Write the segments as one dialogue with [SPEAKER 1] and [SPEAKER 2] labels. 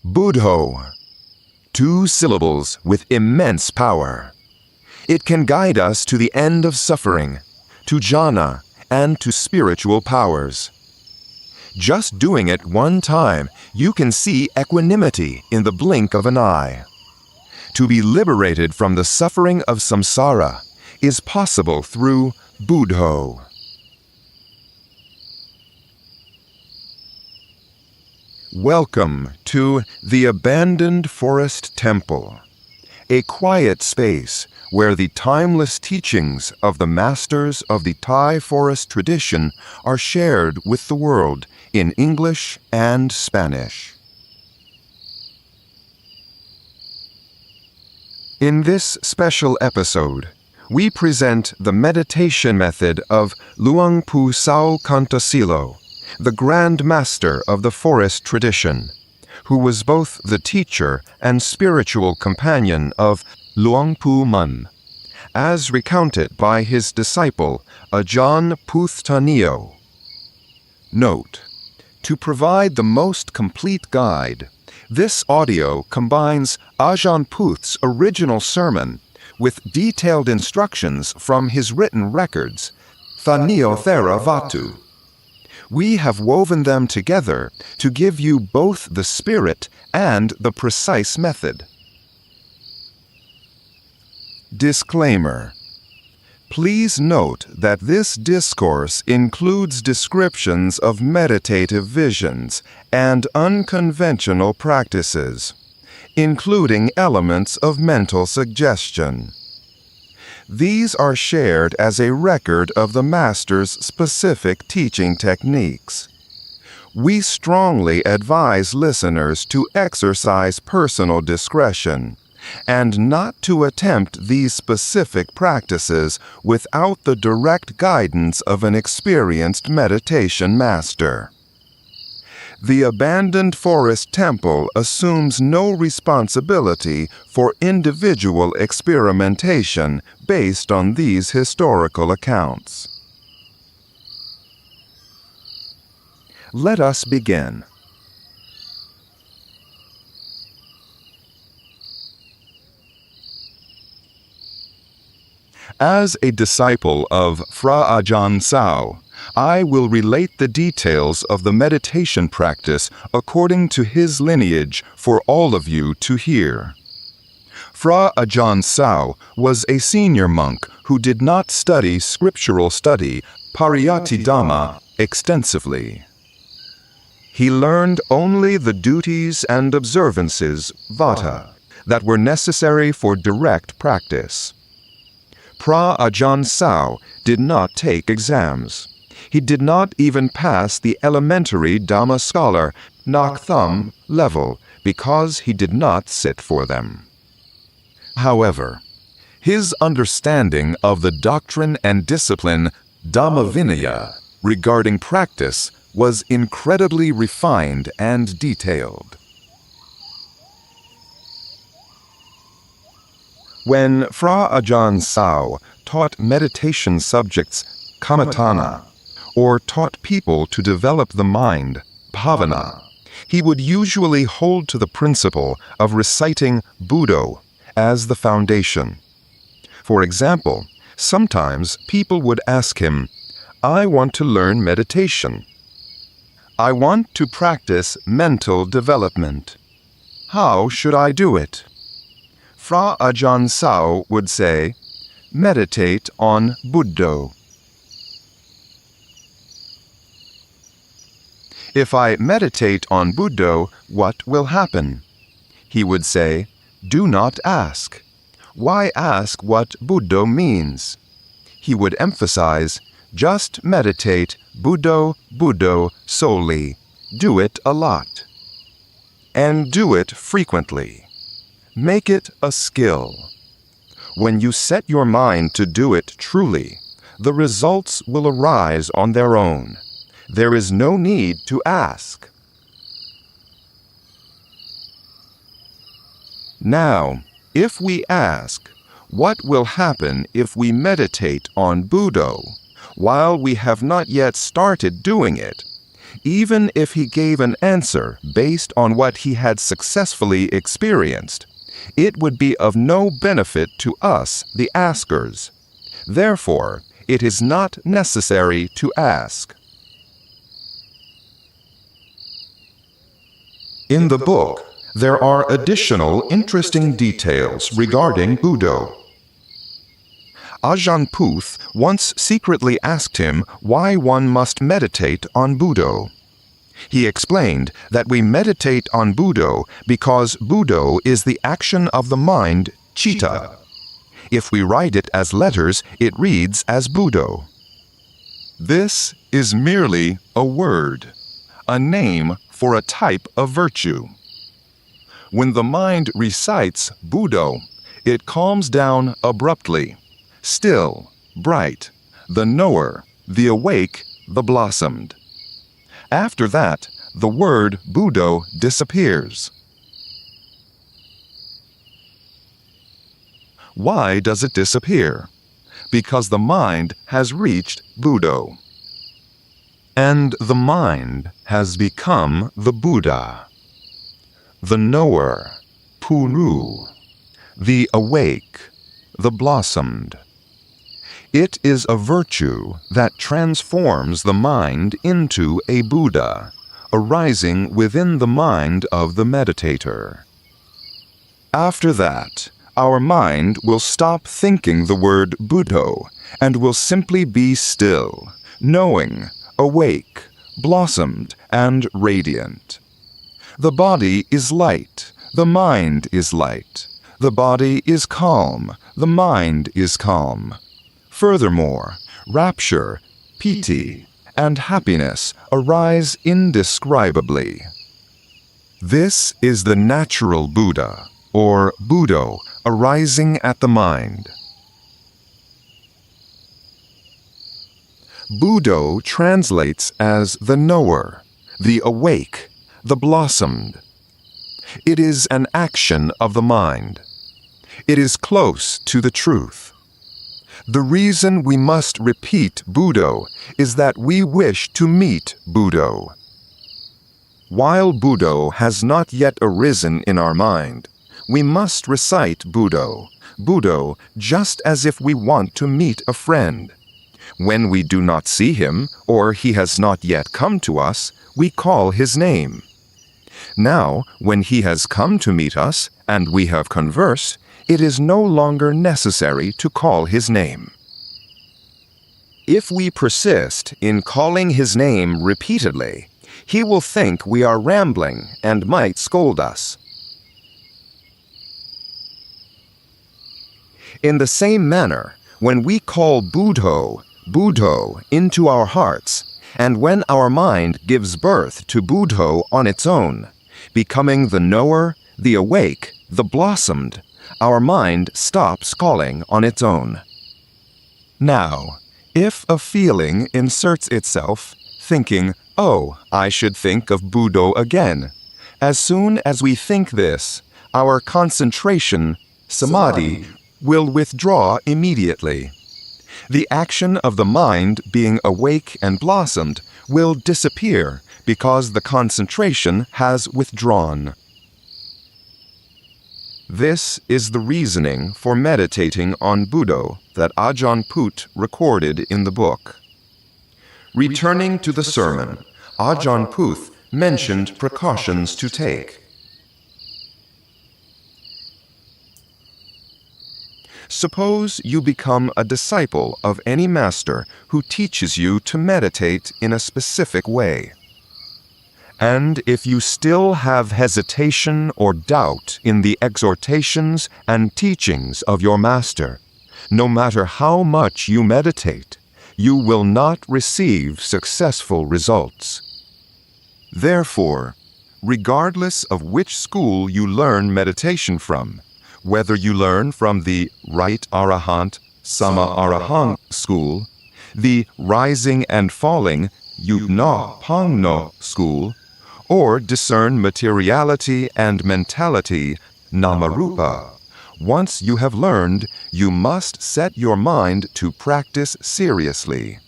[SPEAKER 1] Buddho. 2 syllables with immense power. It can guide us to the end of suffering, to jhana, and to spiritual powers. Just doing it one time, you can see equanimity in the blink of an eye. To be liberated from the suffering of samsara is possible through Buddho. Welcome to the Abandoned Forest Temple, a quiet space where the timeless teachings of the masters of the Thai forest tradition are shared with the world in English and Spanish. In this special episode, we present the meditation method of Luang Pu Sao Kantasilo, the Grand Master of the forest tradition, who was both the teacher and spiritual companion of Luang Pu Mun, as recounted by his disciple Ajahn Puttanio. Note: to provide the most complete guide, this audio combines Ajahn Puth's original sermon with detailed instructions from his written records, Thanio Theravada. We have woven them together to give you both the spirit and the precise method. Disclaimer: please note that this discourse includes descriptions of meditative visions and unconventional practices, including elements of mental suggestion. These are shared as a record of the Master's specific teaching techniques. We strongly advise listeners to exercise personal discretion and not to attempt these specific practices without the direct guidance of an experienced meditation master. The Abandoned Forest Temple assumes no responsibility for individual experimentation based on these historical accounts. Let us begin. As a disciple of Fra Ajahn Sao, I will relate the details of the meditation practice according to his lineage for all of you to hear. Fra Ajahn Sao was a senior monk who did not study scriptural study, pariyatti Dhamma, extensively. He learned only the duties and observances, vata, that were necessary for direct practice. Fra Ajahn Sao did not take exams. He did not even pass the elementary Dhamma scholar, knock thumb, level because he did not sit for them. However, his understanding of the doctrine and discipline Dhamma Vinaya regarding practice was incredibly refined and detailed. When Fra Ajahn Sao taught meditation subjects kammatthana, or taught people to develop the mind, Bhavana, he would usually hold to the principle of reciting Buddho as the foundation. For example, sometimes people would ask him, "I want to learn meditation. I want to practice mental development. How should I do it?" Fra Ajahn Sao would say, "Meditate on Buddho." "If I meditate on Buddho, what will happen?" He would say, "Do not ask. Why ask what Buddho means?" He would emphasize, "Just meditate Buddho, Buddho solely. Do it a lot. And do it frequently. Make it a skill. When you set your mind to do it truly, the results will arise on their own. There is no need to ask." Now, if we ask, what will happen if we meditate on Buddho while we have not yet started doing it? even if he gave an answer based on what he had successfully experienced, it would be of no benefit to us, the askers. Therefore, it is not necessary to ask. In the book, there are additional interesting details regarding Buddho. Ajahn Puth once secretly asked him why one must meditate on Buddho. He explained that we meditate on Buddho because Buddho is the action of the mind, citta. If we write it as letters, it reads as Buddho. This is merely a word, a name for a type of virtue. When the mind recites Buddho, it calms down abruptly, still, bright, the knower, the awake, the blossomed. After that, the word Buddho disappears. Why does it disappear? Because the mind has reached Buddho. And the mind has become the Buddha, the knower, Puru, the awake, the blossomed. It is a virtue that transforms the mind into a Buddha, arising within the mind of the meditator. After that, our mind will stop thinking the word Buddho and will simply be still, knowing, awake, blossomed, and radiant. The body is light, the mind is light. The body is calm, the mind is calm. Furthermore, rapture, piti, and happiness arise indescribably. This is the natural Buddha, or Buddho, arising at the mind. Buddho translates as the knower, the awake, the blossomed. It is an action of the mind. It is close to the truth. The reason we must repeat Buddho is that we wish to meet Buddho. While Buddho has not yet arisen in our mind, we must recite Buddho, Buddho, just as if we want to meet a friend. When we do not see him, or he has not yet come to us, we call his name. Now, when he has come to meet us, and we have conversed, it is no longer necessary to call his name. If we persist in calling his name repeatedly, he will think we are rambling and might scold us. In the same manner, when we call Buddho, Buddho into our hearts, and when our mind gives birth to Buddho on its own, becoming the knower, the awake, the blossomed, our mind stops calling on its own. Now, if a feeling inserts itself, thinking, "Oh, I should think of Buddho again," as soon as we think this, our concentration, samadhi, will withdraw immediately. The action of the mind being awake and blossomed will disappear because the concentration has withdrawn. This is the reasoning for meditating on Buddho that Ajahn Puth recorded in the book. Returning to the sermon, Ajahn Puth mentioned precautions to take. Suppose you become a disciple of any master who teaches you to meditate in a specific way. And if you still have hesitation or doubt in the exhortations and teachings of your master, no matter how much you meditate, you will not receive successful results. Therefore, regardless of which school you learn meditation from, whether you learn from the right Arahant, Sama Arahant school, the rising and falling Yugna Pangno school, or discern materiality and mentality, Namarupa, once you have learned, you must set your mind to practice seriously.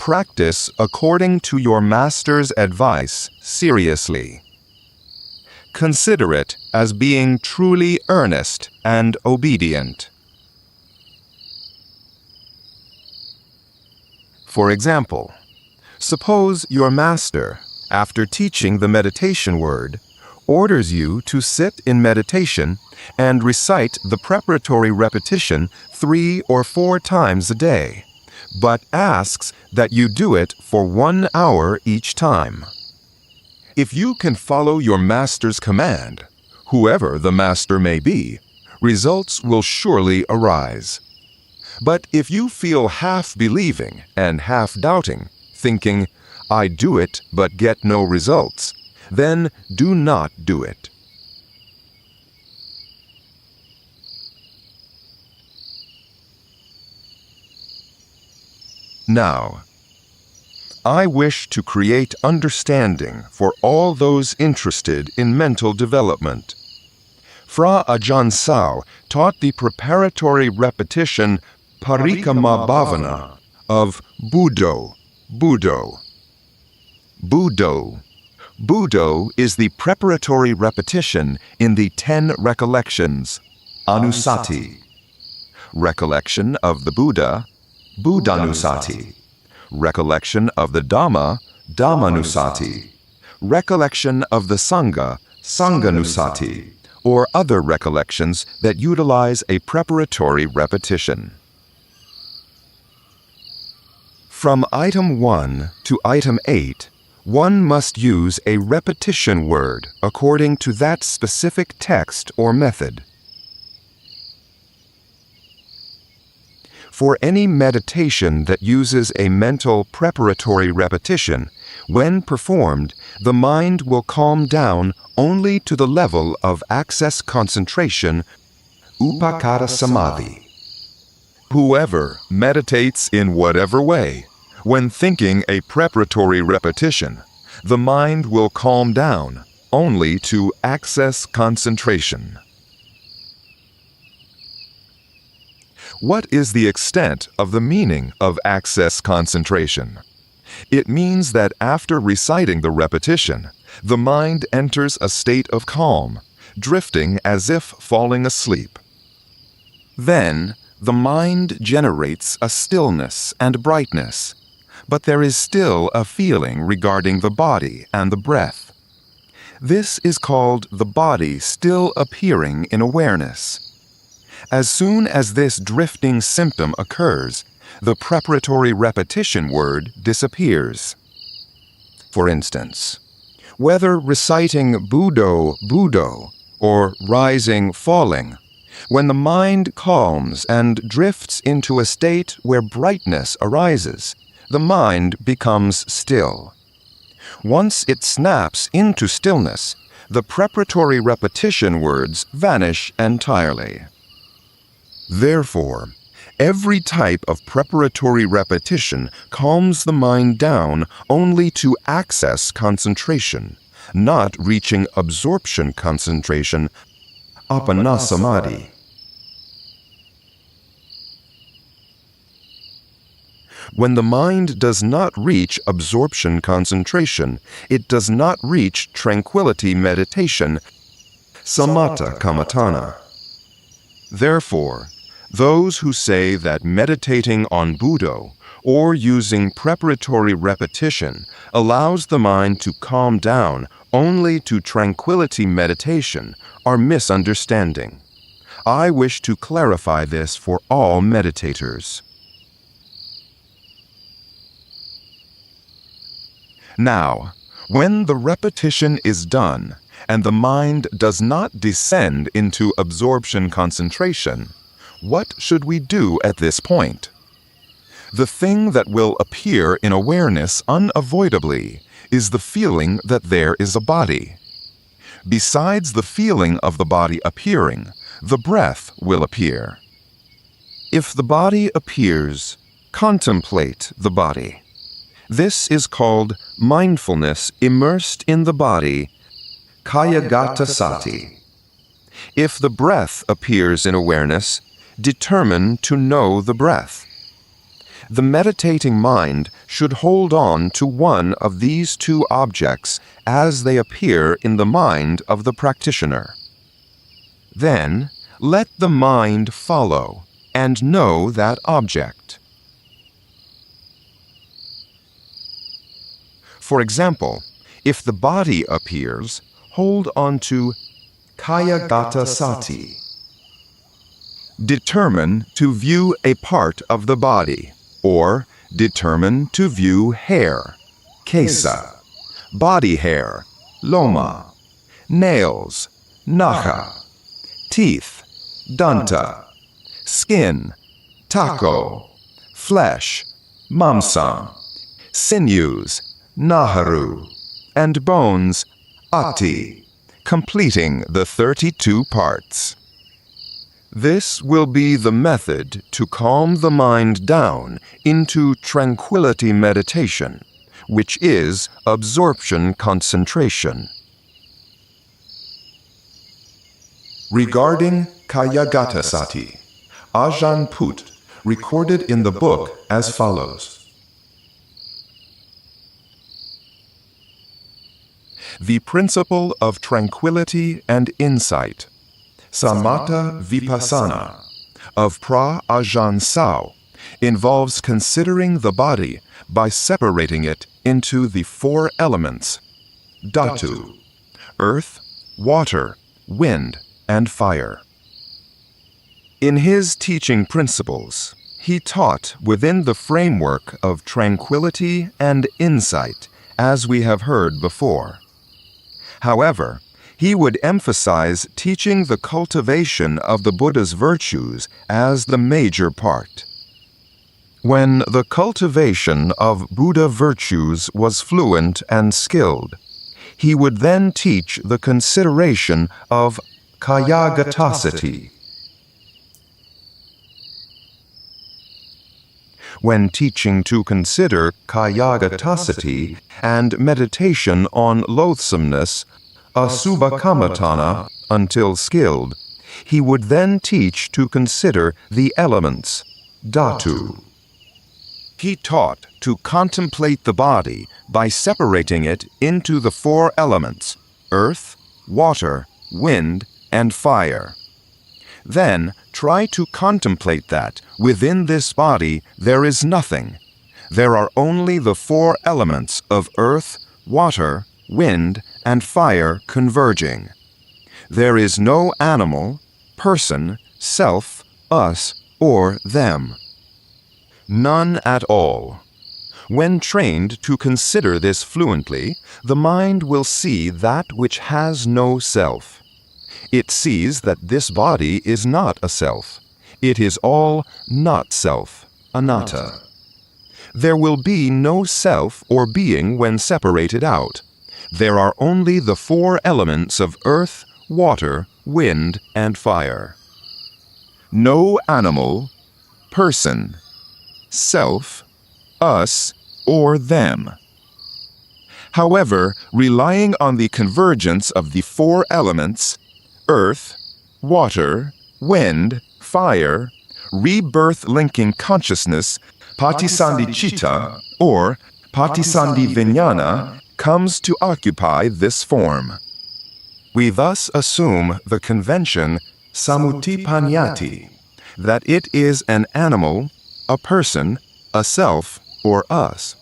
[SPEAKER 1] Practice according to your master's advice seriously. Consider it as being truly earnest and obedient. For example, suppose your master, after teaching the meditation word, orders you to sit in meditation and recite the preparatory repetition 3 or 4 times a day, but asks that you do it for 1 hour each time. If you can follow your master's command, whoever the master may be, results will surely arise. But if you feel half believing and half doubting, thinking, "I do it but get no results," then do not do it. Now, I wish to create understanding for all those interested in mental development. Fra Ajahn Sao taught the preparatory repetition Parikama Bhavana of Buddho. Buddho. Buddho is the preparatory repetition in the 10 recollections, Anusati. Recollection of the Buddha, Buddhanusati. Recollection of the Dhamma, Dhammanusati. Recollection of the Sangha, Sanghanusati, or other recollections that utilize a preparatory repetition. From item 1 to item 8, one must use a repetition word according to that specific text or method. For any meditation that uses a mental preparatory repetition, when performed, the mind will calm down only to the level of access concentration, upacara samadhi. Whoever meditates in whatever way, when thinking a preparatory repetition, the mind will calm down only to access concentration. What is the extent of the meaning of access concentration? It means that after reciting the repetition, the mind enters a state of calm, drifting as if falling asleep. Then, the mind generates a stillness and brightness, but there is still a feeling regarding the body and the breath. This is called the body still appearing in awareness. As soon as this drifting symptom occurs, the preparatory repetition word disappears. For instance, whether reciting Buddho, Buddho, or rising, falling, when the mind calms and drifts into a state where brightness arises, the mind becomes still. Once it snaps into stillness, the preparatory repetition words vanish entirely. Therefore, every type of preparatory repetition calms the mind down only to access concentration, not reaching absorption concentration, appana samadhi. When the mind does not reach absorption concentration, it does not reach tranquility meditation, samatha kammatthana. Therefore, those who say that meditating on Buddho or using preparatory repetition allows the mind to calm down only to tranquility meditation are misunderstanding. I wish to clarify this for all meditators. Now, when the repetition is done and the mind does not descend into absorption concentration, what should we do at this point? The thing that will appear in awareness unavoidably is the feeling that there is a body. Besides the feeling of the body appearing, the breath will appear. If the body appears, contemplate the body. This is called mindfulness immersed in the body, kayagata sati. If the breath appears in awareness, determine to know the breath.
[SPEAKER 2] The meditating mind should hold on to one of these two objects as they appear in the mind of the practitioner. Then, let the mind follow and know that object. For example, if the body appears, hold on to Kaya Gata Sati. Determine to view a part of the body, or determine to view hair, kesa, body hair, loma, nails, naha, teeth, danta, skin, tako, flesh, mamsam, sinews, naharu, and bones, ati, completing the 32 parts. This will be the method to calm the mind down into tranquility meditation, which is absorption concentration. Regarding Kayagata Sati, Ajahn Put recorded in the book as follows. The principle of tranquility and insight, Samatha Vipassana, of Ajahn SAO involves considering the body by separating it into the 4 elements, dhatu, earth, water, wind, and fire. In his teaching principles, he taught within the framework of tranquility and insight, as we have heard before. However, he would emphasize teaching the cultivation of the Buddha's virtues as the major part. When the cultivation of Buddha virtues was fluent and skilled, he would then teach the consideration of Kayagatasati. When teaching to consider Kayagatasati and meditation on loathsomeness, asubhakamatana, until skilled, he would then teach to consider the elements, dhatu. He taught to contemplate the body by separating it into the 4 elements, earth, water, wind, and fire. Then try to contemplate that within this body there is nothing. There are only the 4 elements of earth, water, wind, and fire converging. There is no animal, person, self, us, or them. None at all. When trained to consider this fluently, the mind will see that which has no self. It sees that this body is not a self. It is all not self, anatta. There will be no self or being when separated out. There are only the 4 elements of earth, water, wind, and fire. No animal, person, self, us, or them. However, relying on the convergence of the 4 elements, earth, water, wind, fire, rebirth linking consciousness, patisandhicitta, or patisandhivijnana, comes to occupy this form. We thus assume the convention samutipanyati, that it is an animal, a person, a self, or us.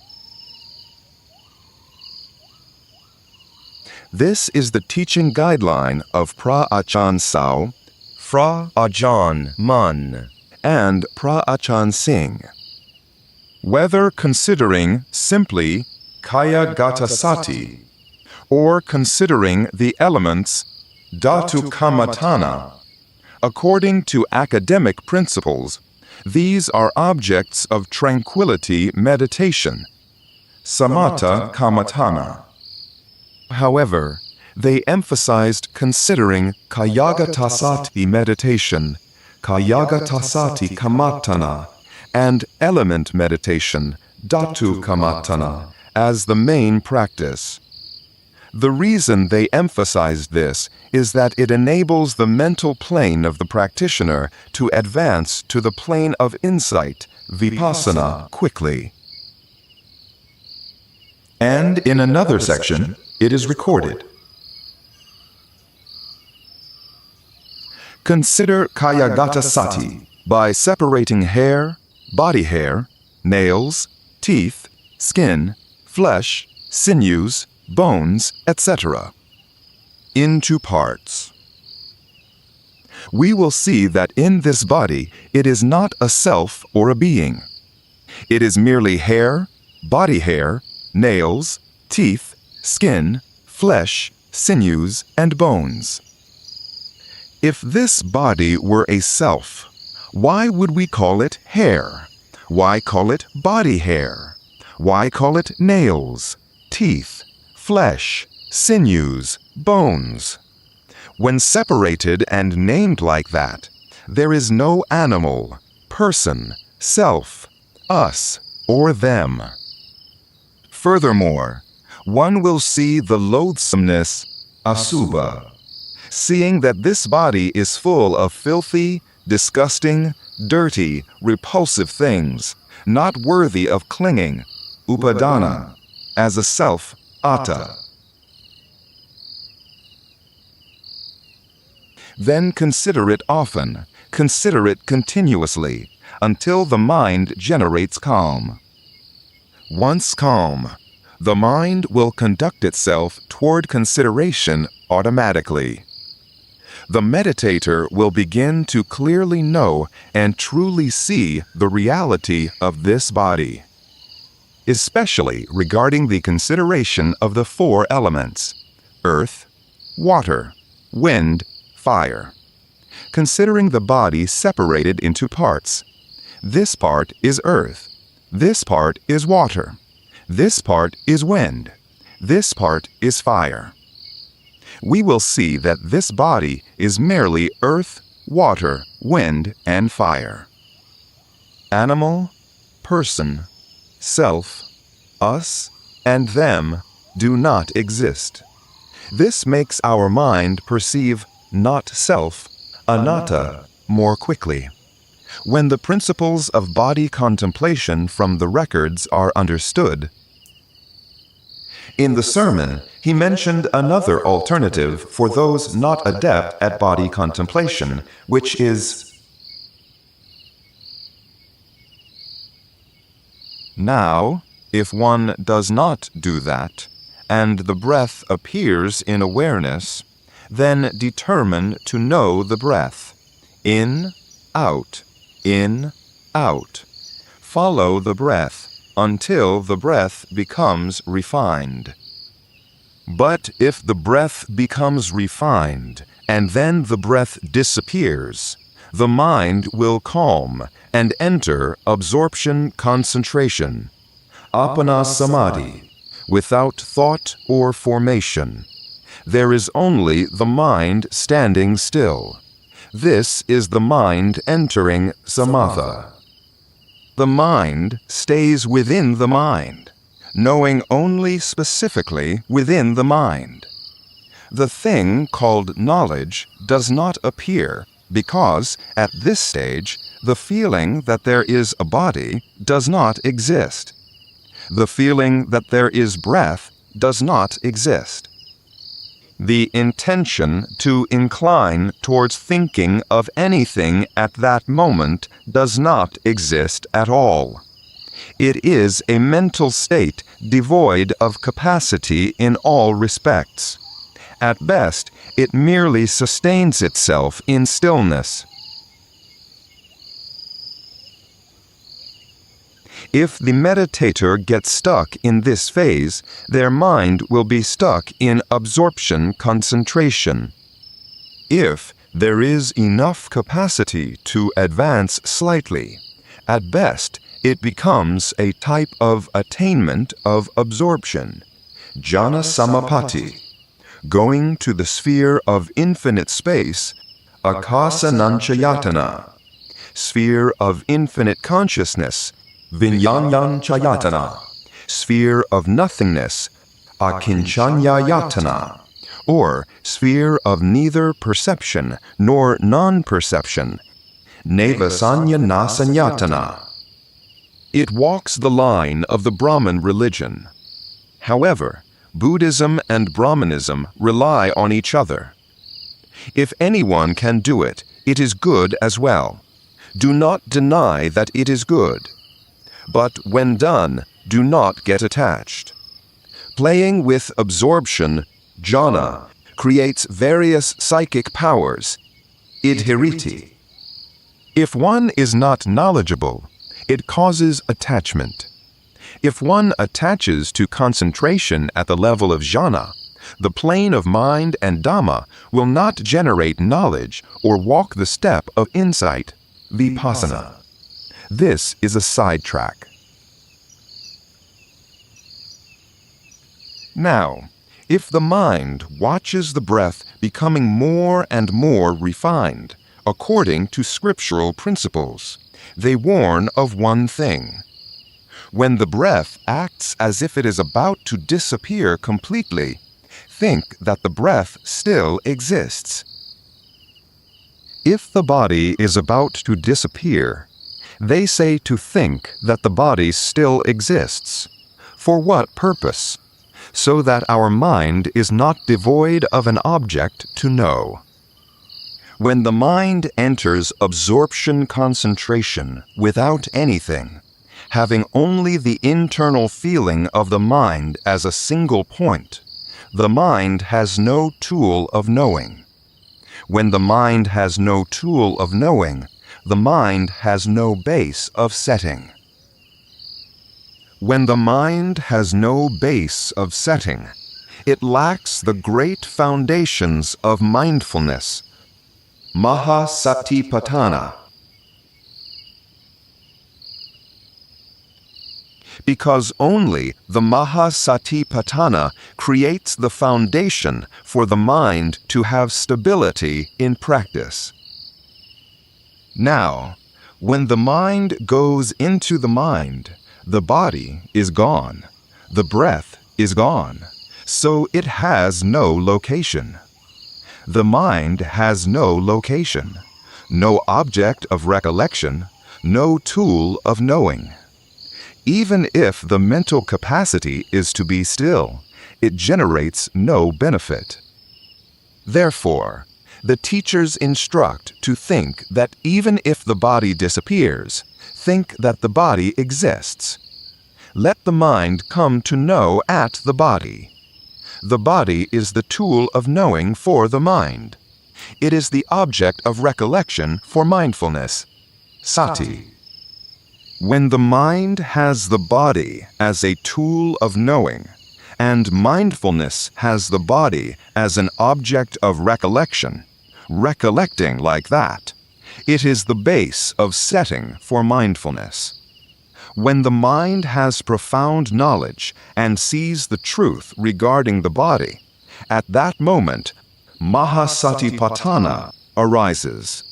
[SPEAKER 2] This is the teaching guideline of Ajahn SAO, Ajahn Mun, and Ajahn Singh. Whether considering simply Kayagatasati or considering the elements dhatu kamatana, according to academic principles, these are objects of tranquility meditation, samatha kamatana. However, they emphasized considering Kayagatasati meditation, Kayagatasati kamatana, and element meditation, dhatu kamatana, as the main practice. The reason they emphasized this is that it enables the mental plane of the practitioner to advance to the plane of insight
[SPEAKER 1] vipassana quickly. And in another section, it is recorded. Consider kayagata sati by separating hair, body hair, nails, teeth, skin, flesh, sinews, bones, etc. into parts. We will see that in this body it is not a self or a being. It is merely hair, body hair, nails, teeth, skin, flesh, sinews, and bones. If this body were a self, why would we call it hair? Why call it body hair? Why call it nails, teeth, flesh, sinews, bones? When separated and named like that, there is no animal, person, self, us, or them. Furthermore, one will see the loathsomeness, asubha, seeing that this body is full of filthy, disgusting, dirty, repulsive things, not worthy of clinging, upadana, as a self, atta. Then consider it often, consider it continuously, until the mind generates calm. Once calm, the mind will conduct itself toward consideration automatically. The meditator will begin to clearly know and truly see the reality of this body, especially regarding the consideration of the four elements: earth, water, wind, fire. Considering the body separated into parts. This part is earth. This part is water. This part is wind. This part is fire. We will see that this body is merely earth, water, wind, and fire. Animal, person, self, us, and them do not exist. This makes our mind perceive not self, anatta, more quickly. When the principles of body contemplation from the records are understood. In the sermon, he mentioned another alternative for those not adept at body contemplation, which is, now, if one does not do that, and the breath appears in awareness, then determine to know the breath. In, out, in, out. Follow the breath until the breath becomes refined. But if the breath becomes refined, and then the breath disappears, the mind will calm and enter absorption concentration, appana samadhi, without thought or formation. There is only the mind standing still. This is the mind entering samatha. The mind stays within the mind, knowing only specifically within the mind. The thing called knowledge does not appear because, at this stage, the feeling that there is a body does not exist. The feeling that there is breath does not exist. The intention to incline towards thinking of anything at that moment does not exist at all. It is a mental state devoid of capacity in all respects. At best, it merely sustains itself in stillness. If the meditator gets stuck in this phase, their mind will be stuck in absorption concentration. If there is enough capacity to advance slightly, at best it becomes a type of attainment of absorption, jhana samapatti, going to the sphere of infinite space, akasa nanchayatana, sphere of infinite consciousness, Vinyanyan Chayatana, sphere of nothingness, Akinchanyayatana, or sphere of neither perception nor non-perception, Nevasanya Nasanyatana.
[SPEAKER 2] It walks the line of the Brahman religion. However, Buddhism and Brahmanism rely on each other. If anyone can do it, it is good as well. Do not deny that it is good. But when done, do not get attached. Playing with absorption, jhana, creates various psychic powers, idhiriti.
[SPEAKER 1] If one is not knowledgeable, it causes attachment. If one attaches to concentration at the level of jhana, the plane of mind and Dhamma will not generate knowledge or walk the step of insight, vipassana. This is a sidetrack. Now, if the mind watches the breath becoming more and more refined, according to scriptural principles, they warn of one thing. When the breath acts as if it is about to disappear completely, think that the breath still exists. If the body is about to disappear, they say to think that the body still exists. For what purpose? So that our mind is not devoid of an object to know. When the mind enters absorption concentration without anything, having only the internal feeling of the mind as a single point, the mind has no tool of knowing. When the mind has no tool of knowing, the mind has no base of setting. When the mind has no base of setting, it lacks the great foundations of mindfulness, mahasatipatthana. Because only the mahasatipatthana creates the foundation for the mind to have stability in practice. Now, when the mind goes into the mind, the body is gone, the breath is gone, so it has no location. The mind has no location, no object of recollection, no tool of knowing. Even if the mental capacity is to be still, it generates no benefit. Therefore, the teachers instruct to think that even if the body disappears, think that the body exists. Let the mind come to know at the body. The body is the tool of knowing for the mind. It is the object of recollection for mindfulness, sati. When the mind has the body as a tool of knowing, and mindfulness has the body as an object of recollection, recollecting like that, it is the base of setting for mindfulness. When the mind has profound knowledge and sees the truth regarding the body, at that moment, mahasatipatthana arises.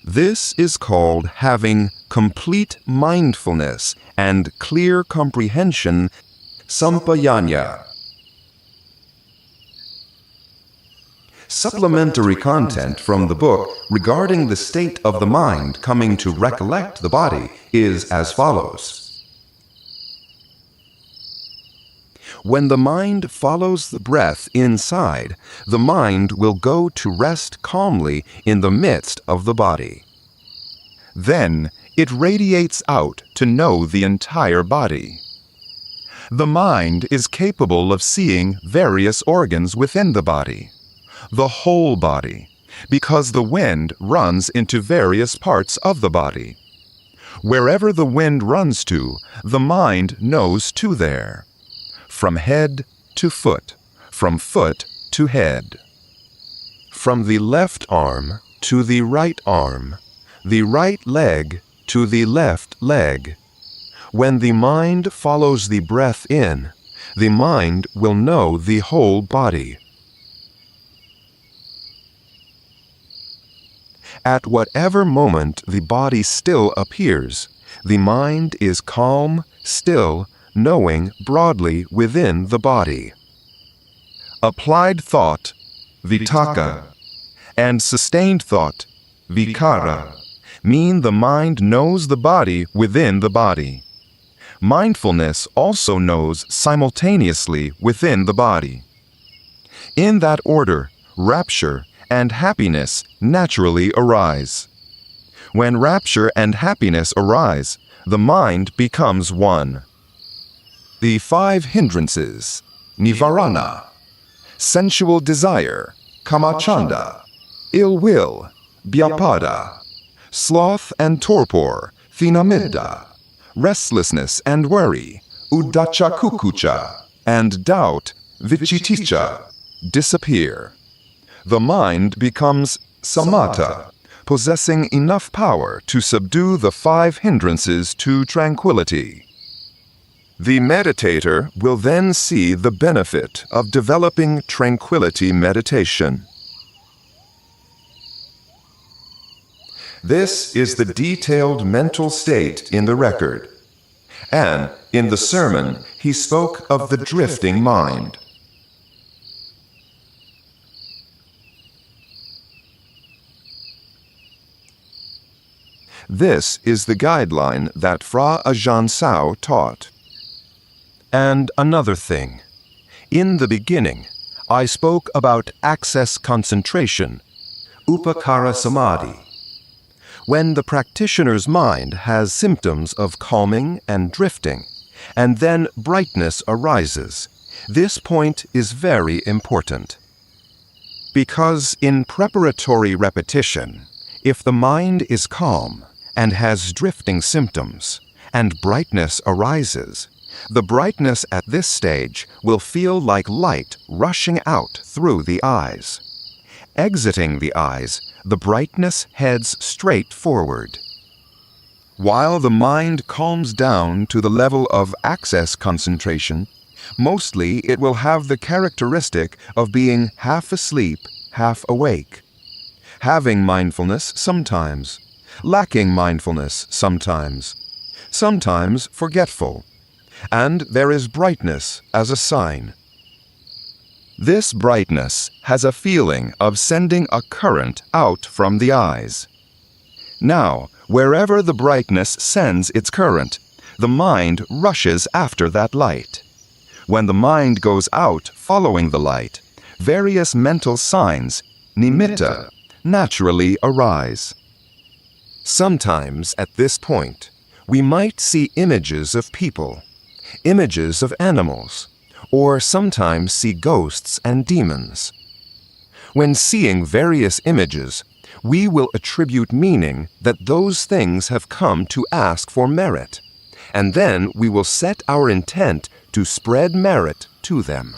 [SPEAKER 1] This is called having complete mindfulness and clear comprehension, sampayanya. Supplementary content from the book regarding the state of the mind coming to recollect the body is as follows. When the mind follows the breath inside, the mind will go to rest calmly in the midst of the body. Then it radiates out to know the entire body. The mind is capable of seeing various organs within the body, the whole body, because the wind runs into various parts of the body. Wherever the wind runs to, the mind knows to there. From head to foot, from foot to head. From the left arm to the right arm, the right leg to the left leg. When the mind follows the breath in, the mind will know the whole body. At whatever moment the body still appears, the mind is calm, still, knowing broadly within the body. Applied thought, vitakka, and sustained thought, vikara, mean the mind knows the body within the body. Mindfulness also knows simultaneously within the body. In that order, rapture and happiness naturally arise. When rapture and happiness arise, the mind becomes one. The 5 hindrances, nivarana, sensual desire, kamachanda, ill will, vyapada, sloth and torpor, thinamidda, restlessness and worry, uddhacca kukucca, and doubt, vicitticca, disappear. The mind becomes samatha, possessing enough power to subdue the 5 hindrances to tranquility. The meditator will then see the benefit of developing tranquility meditation. This is the detailed mental state in the record. And in the sermon, he spoke of the drifting mind. This is the guideline that Fra Ajahn Sao taught. And another thing. In the beginning, I spoke about access concentration, upakara samadhi. When the practitioner's mind has symptoms of calming and drifting, and then brightness arises, this point is very important. Because in preparatory repetition, if the mind is calm and has drifting symptoms, and brightness arises, the brightness at this stage will feel like light rushing out through the eyes. Exiting the eyes, the brightness heads straight forward. While the mind calms down to the level of access concentration, mostly it will have the characteristic of being half asleep, half awake. Having mindfulness sometimes, lacking mindfulness sometimes forgetful, and there is brightness as a sign. This brightness has a feeling of sending a current out from the eyes. Now, wherever the brightness sends its current, the mind rushes after that light. When the mind goes out following the light, various mental signs, nimitta, naturally arise. Sometimes at this point, we might see images of people, images of animals, or sometimes see ghosts and demons. When seeing various images, we will attribute meaning that those things have come to ask for merit, and then we will set our intent to spread merit to them.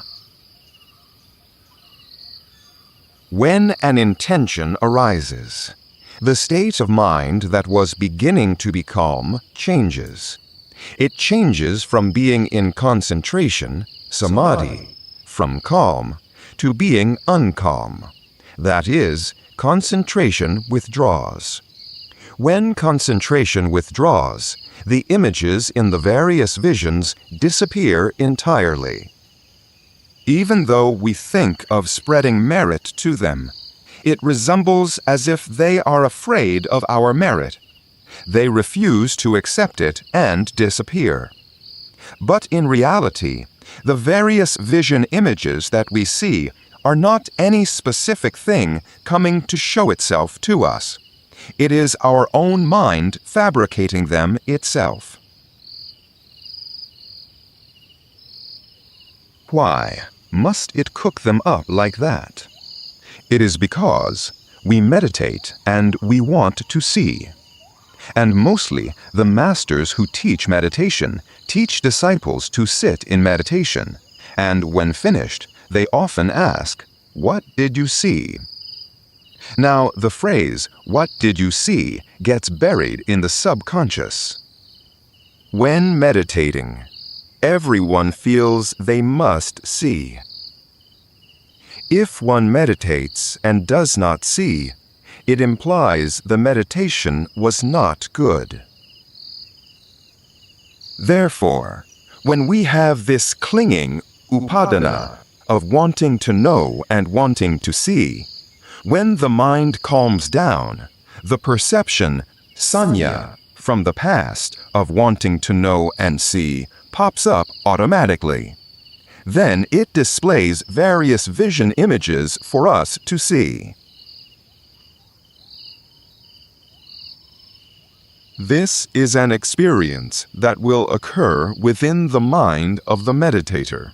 [SPEAKER 1] When an intention arises, the state of mind that was beginning to be calm changes. It changes from being in concentration, samadhi, from calm, to being uncalm. That is, concentration withdraws. When concentration withdraws, the images in the various visions disappear entirely. Even though we think of spreading merit to them, it resembles as if they are afraid of our merit. They refuse to accept it and disappear. But in reality, the various vision images that we see are not any specific thing coming to show itself to us. It is our own mind fabricating them itself. Why must it cook them up like that? It is because we meditate and we want to see. And mostly, the masters who teach meditation teach disciples to sit in meditation, and when finished, they often ask, "What did you see?" Now, the phrase, "What did you see?" gets buried in the subconscious. When meditating, everyone feels they must see. If one meditates and does not see, it implies the meditation was not good. Therefore, when we have this clinging, upadana, of wanting to know and wanting to see, when the mind calms down, the perception,
[SPEAKER 2] Sanya, from the past, of wanting to know and see, pops up automatically. Then it displays various vision images for us to see. This is an experience that will occur within the mind of the meditator.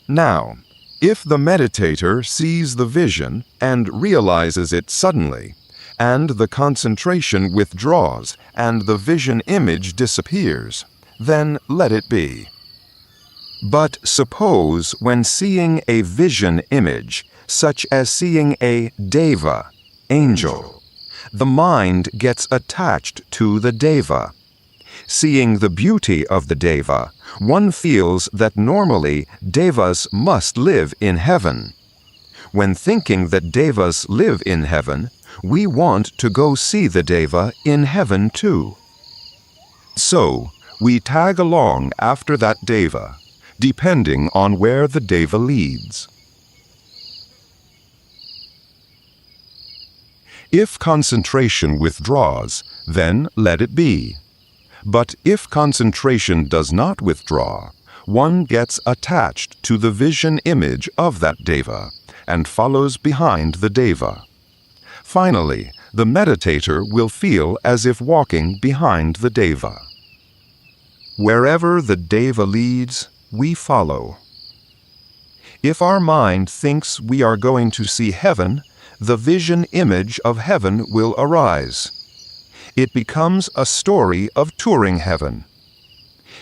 [SPEAKER 2] Now, if the meditator sees the vision and realizes it suddenly, and the concentration withdraws and the vision image disappears, then let it be. But suppose when seeing a vision image, such as seeing a deva, angel, the mind gets attached to the deva. Seeing the beauty of the deva, one feels that normally devas must live in heaven. When thinking that devas live in heaven, we want to go see the deva in heaven too. So, we tag along after that deva, depending on where the deva leads. If concentration withdraws, then let it be. But if concentration does not withdraw, one gets attached to the vision image of that deva and follows behind the deva. Finally, the meditator will feel as if walking behind the deva. Wherever the deva leads, we follow. If our mind thinks we are going to see heaven, the vision image of heaven will arise. It becomes a story of touring heaven.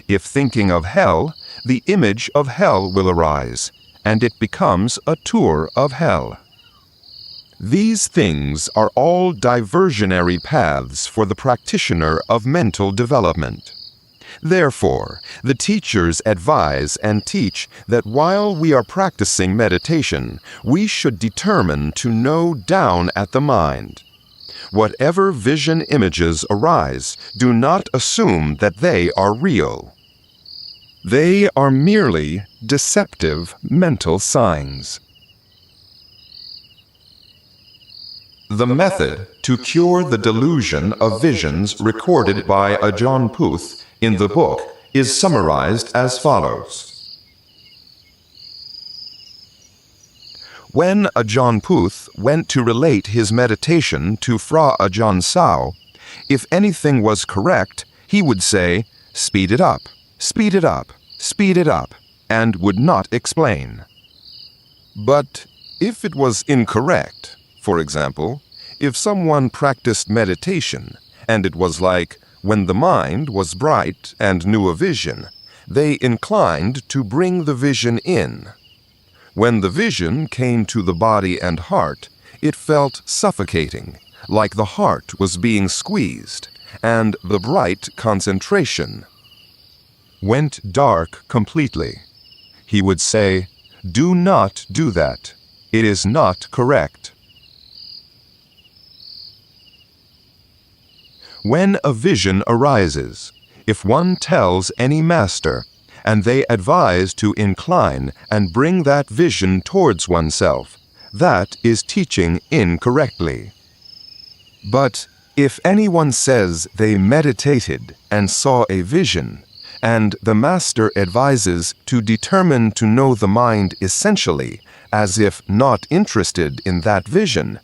[SPEAKER 2] If thinking of hell, the image of hell will arise, and it becomes a tour of hell. These things are all diversionary paths for the practitioner of mental development. Therefore, the teachers advise and teach that while we are practicing meditation, we should determine to know down at the mind. Whatever vision images arise, do not assume that they are real. They are merely deceptive mental signs. The method to cure the delusion of visions recorded by Ajahn Puth in the book is summarized as follows. When Ajahn Puth went to relate his meditation to Fra Ajahn SAO, if anything was correct, he would say, "Speed it up, speed it up, speed it up," and would not explain. But if it was incorrect, for example, if someone practiced meditation, and it was like, when the mind was bright and knew a vision, they inclined to bring the vision in. When the vision came to the body and heart, it felt suffocating, like the heart was being squeezed, and the bright concentration went dark completely. He would say, "Do not do that. It is not correct." When a vision arises, if one tells any master, and they advise to incline and bring that vision towards oneself, that is teaching incorrectly. But if anyone says they meditated and saw a vision, and the master advises to determine to know the mind essentially, as if not interested in that vision,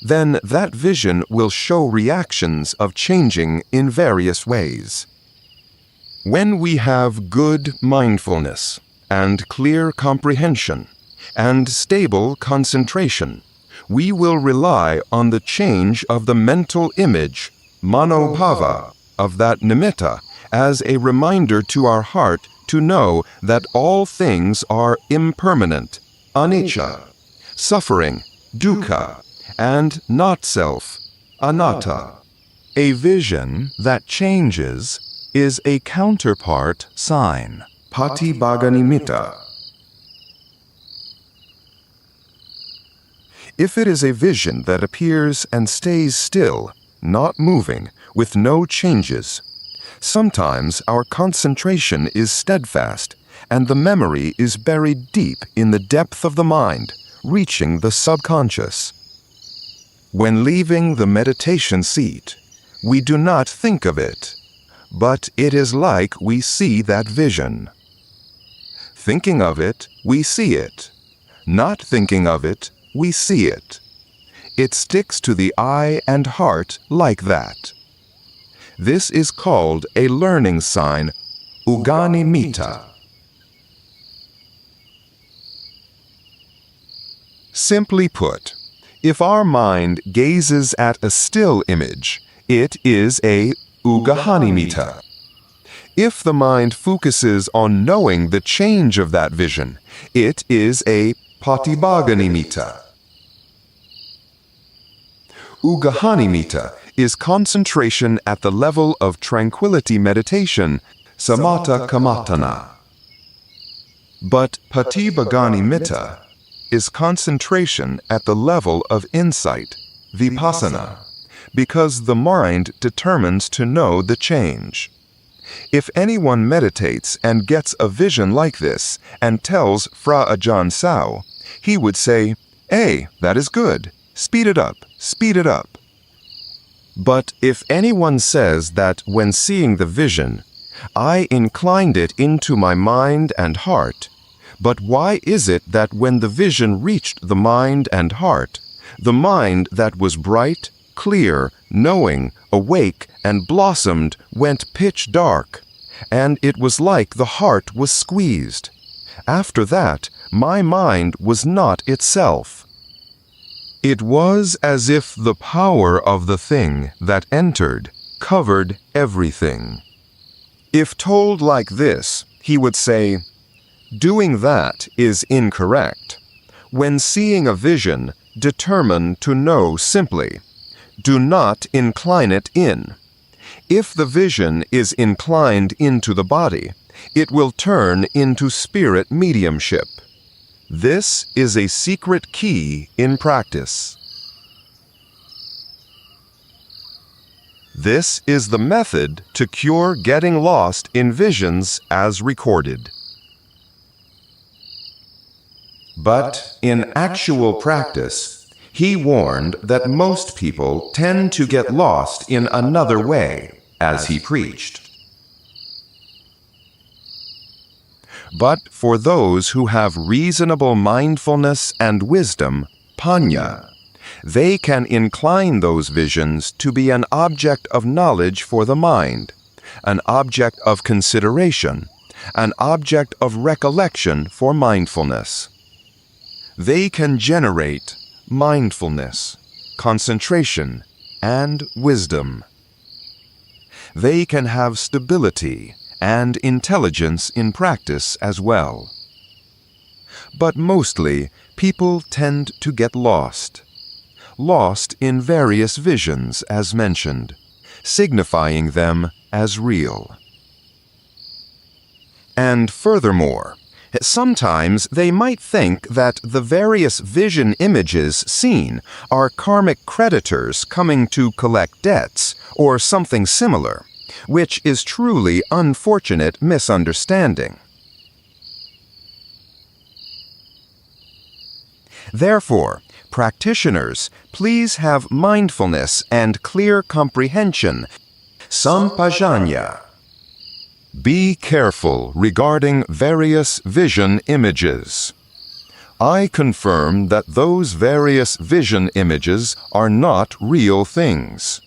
[SPEAKER 2] then that vision will show reactions of changing in various ways. When we have good mindfulness and clear comprehension and stable concentration, we will rely on the change of the mental image, manobhava, of that nimitta as a reminder to our heart to know that all things are impermanent, anicca, suffering, dukkha, and not self, anatta. A vision that changes is a counterpart sign, patibhaganimitta. If it is a vision that appears and stays still, not moving, with no changes, sometimes our concentration is steadfast, and the memory is buried deep in the depth of the mind, reaching the subconscious. When leaving the meditation seat, we do not think of it, but it is like we see that vision. Thinking of it, we see it. Not thinking of it, we see it. It sticks to the eye and heart like that. This is called a learning sign, Equanimity. Simply put, if our mind gazes at a still image, it is a Equanimity. If the mind focuses on knowing the change of that vision, it is a Patibhaganimita. Equanimity is concentration at the level of tranquility meditation, samatha kammatthana. But Patibhaganimita is concentration at the level of insight, vipassana, because the mind determines to know the change. If anyone meditates and gets a vision like this and tells Fra Ajahn SAO, he would say, "Hey, that is good. Speed it up, speed it up." But if anyone says that when seeing the vision, I inclined it into my mind and heart, but why is it that when the vision reached the mind and heart, the mind that was bright, clear, knowing, awake, and blossomed went pitch dark, and it was like the heart was squeezed? After that, my mind was not itself. It was as if the power of the thing that entered covered everything. If told like this, he would say, "Doing that is incorrect. When seeing a vision, determine to know simply. Do not incline it in. If the vision is inclined into the body, it will turn into spirit mediumship. This is a secret key in practice." This is the method to cure getting lost in visions as recorded. But in actual practice, he warned that most people tend to get lost in another way, as he preached. But for those who have reasonable mindfulness and wisdom, panya, they can incline those visions to be an object of knowledge for the mind, an object of consideration, an object of recollection for mindfulness. They can generate mindfulness, concentration, and wisdom. They can have stability and intelligence in practice as well. But mostly, people tend to get lost in various visions as mentioned, signifying them as real. And furthermore, sometimes they might think that the various vision images seen are karmic creditors coming to collect debts or something similar, which is truly unfortunate misunderstanding. Therefore, practitioners, please have mindfulness and clear comprehension, sampajanya. Be careful regarding various vision images. I confirm that those various vision images are not real things.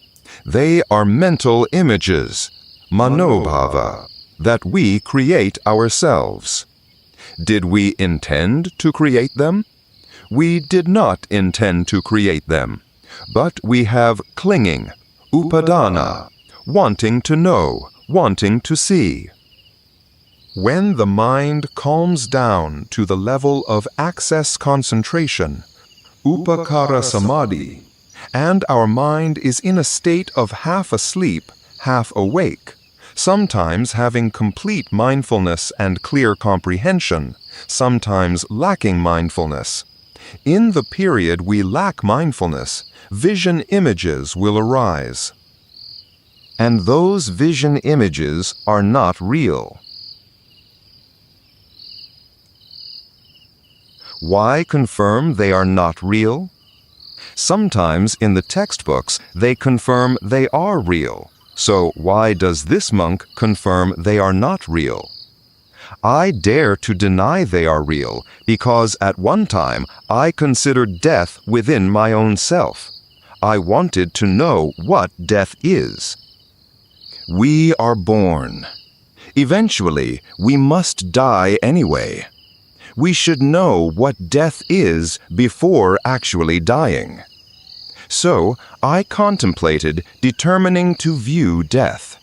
[SPEAKER 2] They are mental images, manobhava, that we create ourselves. Did we intend to create them? We did not intend to create them, but we have clinging, upadana, wanting to know, wanting to see. When the mind calms down to the level of access concentration, upakara samadhi, and our mind is in a state of half asleep, half awake, sometimes having complete mindfulness and clear comprehension, sometimes lacking mindfulness. In the period we lack mindfulness, vision images will arise. And those vision images are not real. Why confirm they are not real? Sometimes in the textbooks they confirm they are real. So why does this monk confirm they are not real? I dare to deny they are real because at one time I considered death within my own self. I wanted to know what death is. We are born. Eventually, we must die anyway. We should know what death is before actually dying. So, I contemplated determining to view death.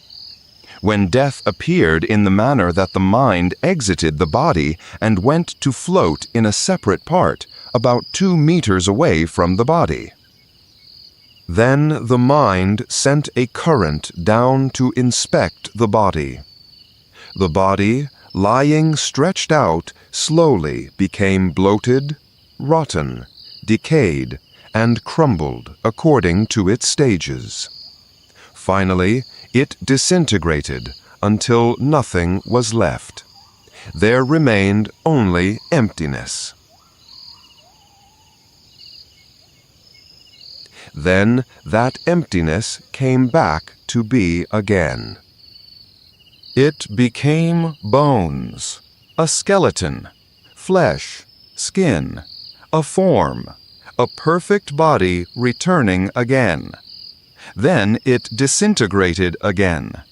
[SPEAKER 2] When death appeared in the manner that the mind exited the body and went to float in a separate part, about 2 meters away from the body. Then the mind sent a current down to inspect the body. The body, lying stretched out, slowly became bloated, rotten, decayed, and crumbled according to its stages. Finally, it disintegrated until nothing was left. There remained only emptiness. Then that emptiness came back to be again. It became bones, a skeleton, flesh, skin, a form, a perfect body returning again. Then it disintegrated again,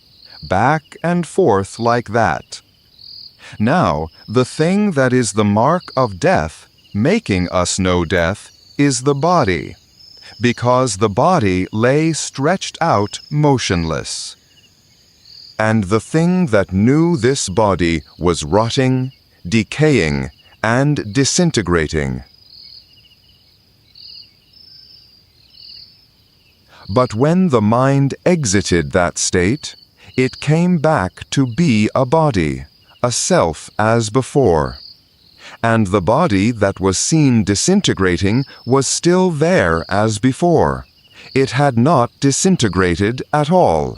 [SPEAKER 2] back and forth like that. Now, the thing that is the mark of death, making us know death, is the body, because the body lay stretched out motionless. And the thing that knew this body was rotting, decaying, and disintegrating. But when the mind exited that state, it came back to be a body, a self as before. And the body that was seen disintegrating was still there as before. It had not disintegrated at all.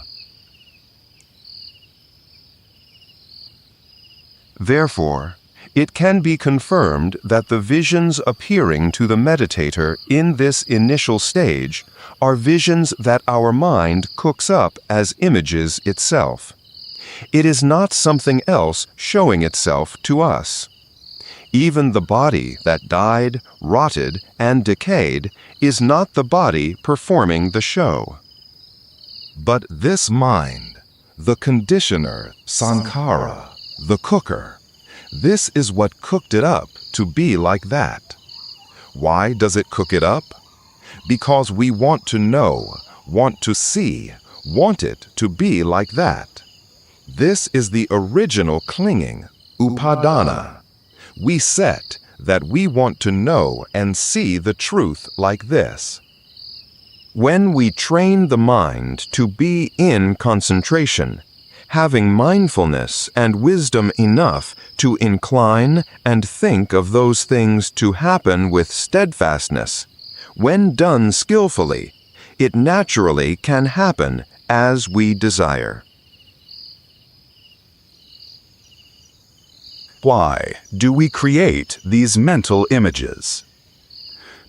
[SPEAKER 2] Therefore, it can be confirmed that the visions appearing to the meditator in this initial stage are visions that our mind cooks up as images itself. It is not something else showing itself to us. Even the body that died, rotted, and decayed is not the body performing the show. But this mind, the conditioner, sankhara, the cooker, this is what cooked it up to be like that. Why does it cook it up? Because we want to know, want to see, want it to be like that. This is the original clinging, upadana. We set that we want to know and see the truth like this. When we train the mind to be in concentration, having mindfulness and wisdom enough to incline and think of those things to happen with steadfastness, when done skillfully, it naturally can happen as we desire.
[SPEAKER 1] Why do we create these mental images?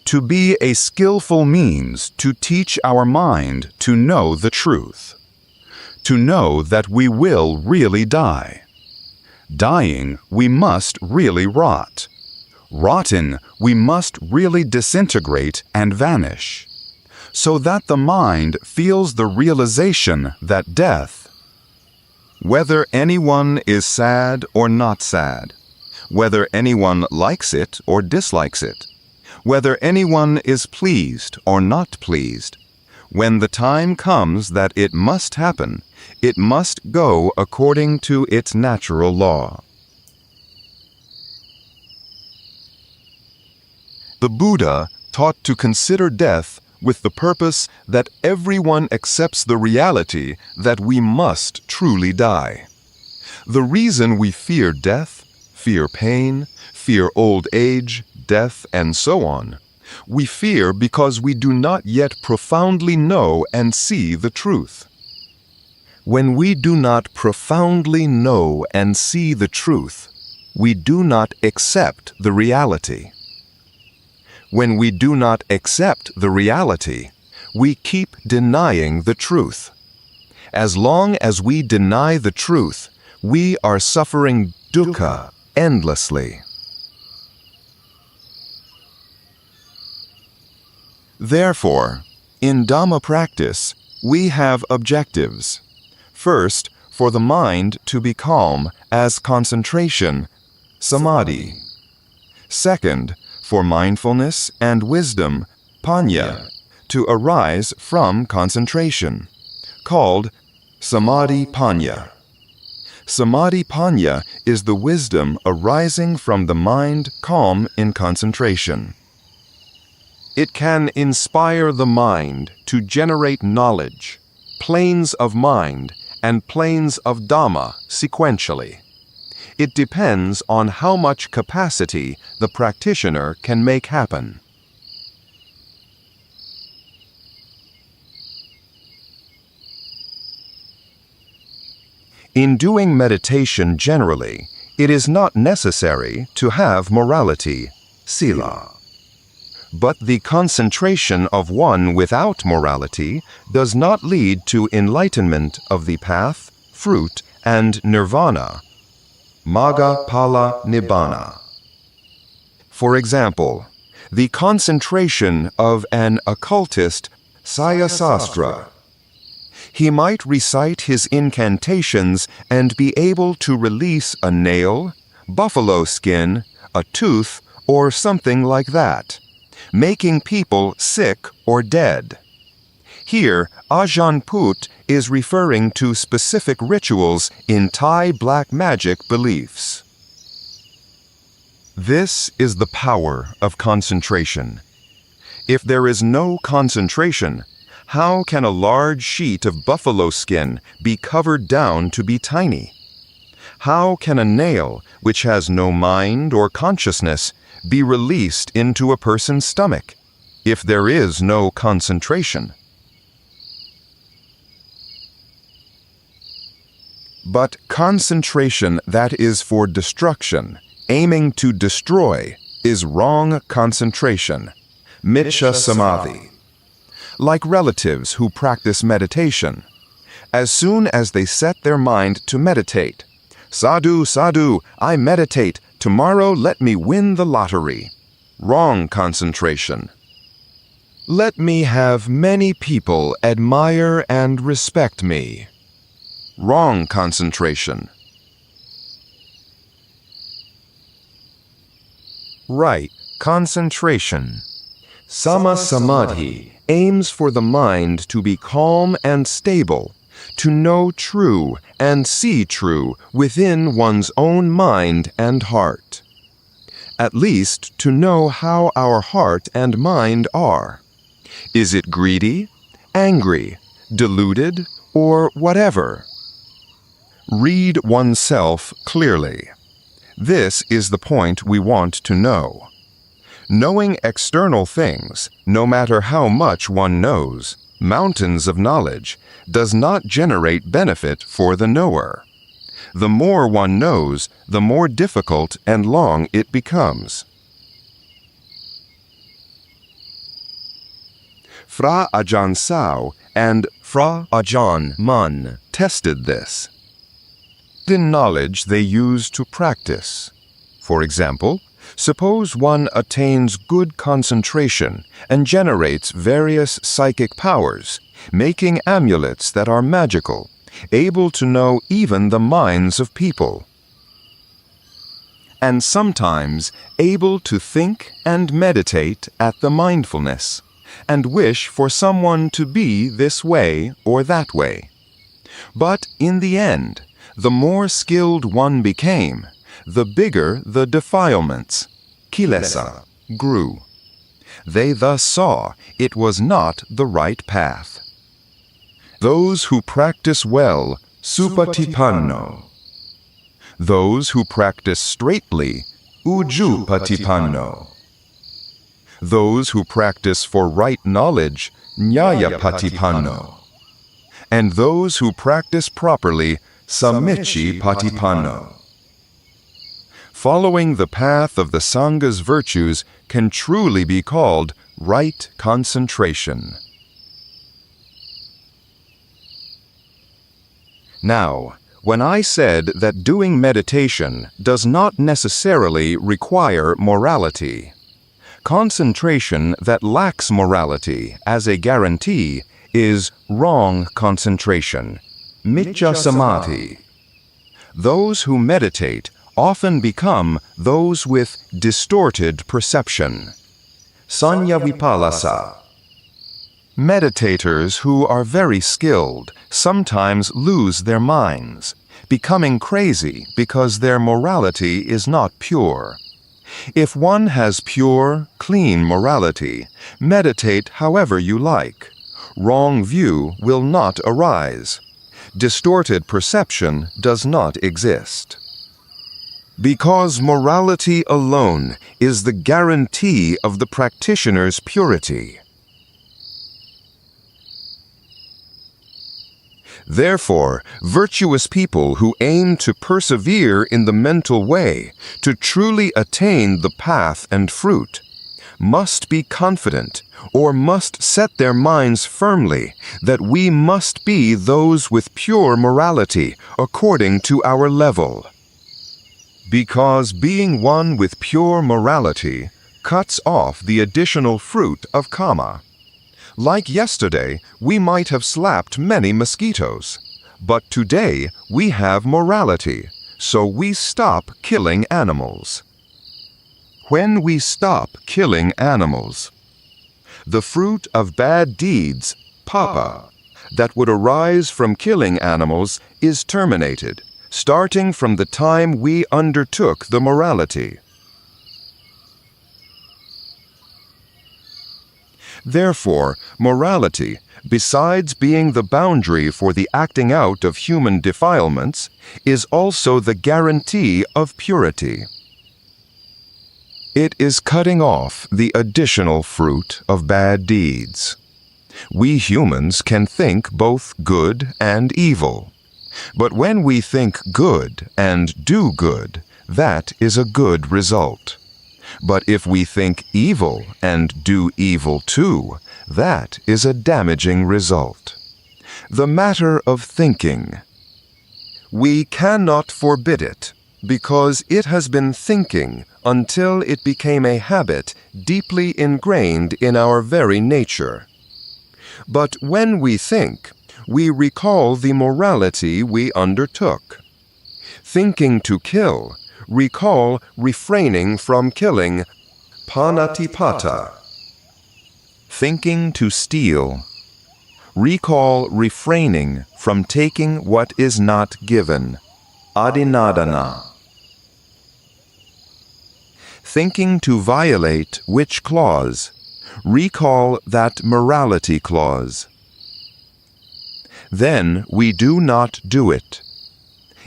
[SPEAKER 1] To be a skillful means to teach our mind to know the truth. To know that we will really die. Dying, we must really rot. Rotten, we must really disintegrate and vanish. So that the mind feels the realization that death, whether anyone is sad or not sad, whether anyone likes it or dislikes it, whether anyone is pleased or not pleased, when the time comes that it must happen, it must go according to its natural law. The Buddha taught to consider death with the purpose that everyone accepts the reality that we must truly die. The reason we fear death, fear pain, fear old age, death, and so on, we fear because we do not yet profoundly know and see the truth. When we do not profoundly know and see the truth, we do not accept the reality. When we do not accept the reality, we keep denying the truth. As long as we deny the truth, we are suffering dukkha endlessly. Therefore, in Dhamma practice, we have objectives. First, for the mind to be calm as concentration, samadhi. Second, for mindfulness and wisdom, panya, to arise from concentration, called samadhi panya. Samadhi panya is the wisdom arising from the mind calm in concentration. It can inspire the mind to generate knowledge, planes of mind and planes of Dhamma sequentially. It depends on how much capacity the practitioner can make happen. In doing meditation generally, it is not necessary to have morality, Sila. But the concentration of one without morality does not lead to enlightenment of the path, fruit, and nirvana, magga, phala, nibbana. For example, the concentration of an occultist Sayasastra. He might recite his incantations and be able to release a nail, buffalo skin, a tooth, or something like that, making people sick or dead. Here, Ajahn Put is referring to specific rituals in Thai black magic beliefs. This is the power of concentration. If there is no concentration, how can a large sheet of buffalo skin be covered down to be tiny? How can a nail, which has no mind or consciousness, be released into a person's stomach if there is no concentration? But concentration that is for destruction, aiming to destroy, is wrong concentration, miccha samadhi. Like relatives who practice meditation, as soon as they set their mind to meditate, sadhu, sadhu, I meditate, tomorrow let me win the lottery. Wrong concentration. Let me have many people admire and respect me. Wrong concentration. Right concentration. Sama samadhi aims for the mind to be calm and stable, to know true and see true within one's own mind and heart. At least to know how our heart and mind are. Is it greedy, angry, deluded, or whatever? Read oneself clearly. This is the point we want to know. Knowing external things, no matter how much one knows, mountains of knowledge, does not generate benefit for the knower. The more one knows, the more difficult and long it becomes. Fra Ajahn Sao and Fra Ajahn Mun tested this. In knowledge they use to practice. For example, suppose one attains good concentration and generates various psychic powers, making amulets that are magical, able to know even the minds of people, and sometimes able to think and meditate at the mindfulness, and wish for someone to be this way or that way. But in the end, the more skilled one became, the bigger the defilements, kilesa, grew. They thus saw it was not the right path. Those who practice well, supatipanno. Those who practice straightly, ujjupatipanno. Those who practice for right knowledge, nyayapatipanno. And those who practice properly, sammiccipatipanno. following the path of the Sangha's virtues can truly be called right concentration. Now, when I said that doing meditation does not necessarily require morality, concentration that lacks morality as a guarantee is wrong concentration, miccha samadhi. Those who meditate often become those with distorted perception, sanya vipallasa. Meditators who are very skilled sometimes lose their minds, becoming crazy because their morality is not pure. If one has pure, clean morality, meditate however you like. Wrong view will not arise. Distorted perception does not exist. Because morality alone is the guarantee of the practitioner's purity. Therefore, virtuous people who aim to persevere in the mental way, to truly attain the path and fruit, must be confident, or must set their minds firmly, that we must be those with pure morality according to our level. Because being one with pure morality cuts off the additional fruit of kama. Like yesterday, we might have slapped many mosquitoes, but today we have morality, so we stop killing animals. When we stop killing animals, the fruit of bad deeds, papa, that would arise from killing animals is terminated, starting from the time we undertook the morality. Therefore, morality, besides being the boundary for the acting out of human defilements, is also the guarantee of purity. It is cutting off the additional fruit of bad deeds. We humans can think both good and evil. But when we think good and do good, that is a good result. But if we think evil and do evil too, that is a damaging result. The matter of thinking. We cannot forbid it, because it has been thinking until it became a habit deeply ingrained in our very nature. But when we think, we recall the morality we undertook. Thinking to kill, recall refraining from killing, panatipata. Thinking to steal, recall refraining from taking what is not given, adinādana. Thinking to violate which clause, recall that morality clause. Then we do not do it.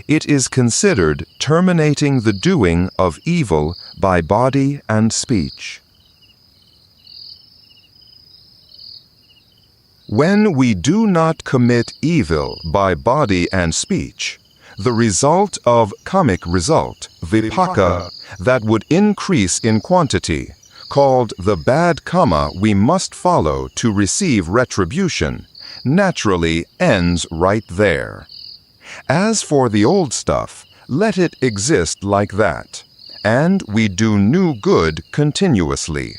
[SPEAKER 1] It is considered terminating the doing of evil by body and speech. When we do not commit evil by body and speech, the result of kamic result, vipaka, that would increase in quantity, called the bad karma we must follow to receive retribution, naturally ends right there. As for the old stuff, let it exist like that, and we do new good continuously.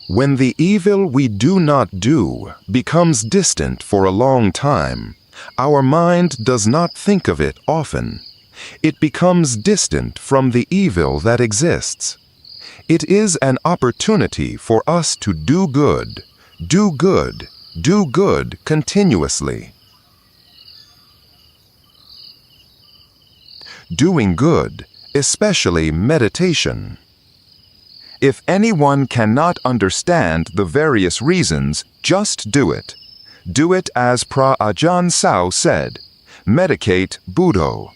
[SPEAKER 1] When the evil we do not do becomes distant for a long time, our mind does not think of it often. It becomes distant from the evil that exists. It is an opportunity for us to do good, do good, do good continuously. Doing good, especially meditation. If anyone cannot understand the various reasons, just do it. Do it as Ajahn SAO said, medicate Buddho.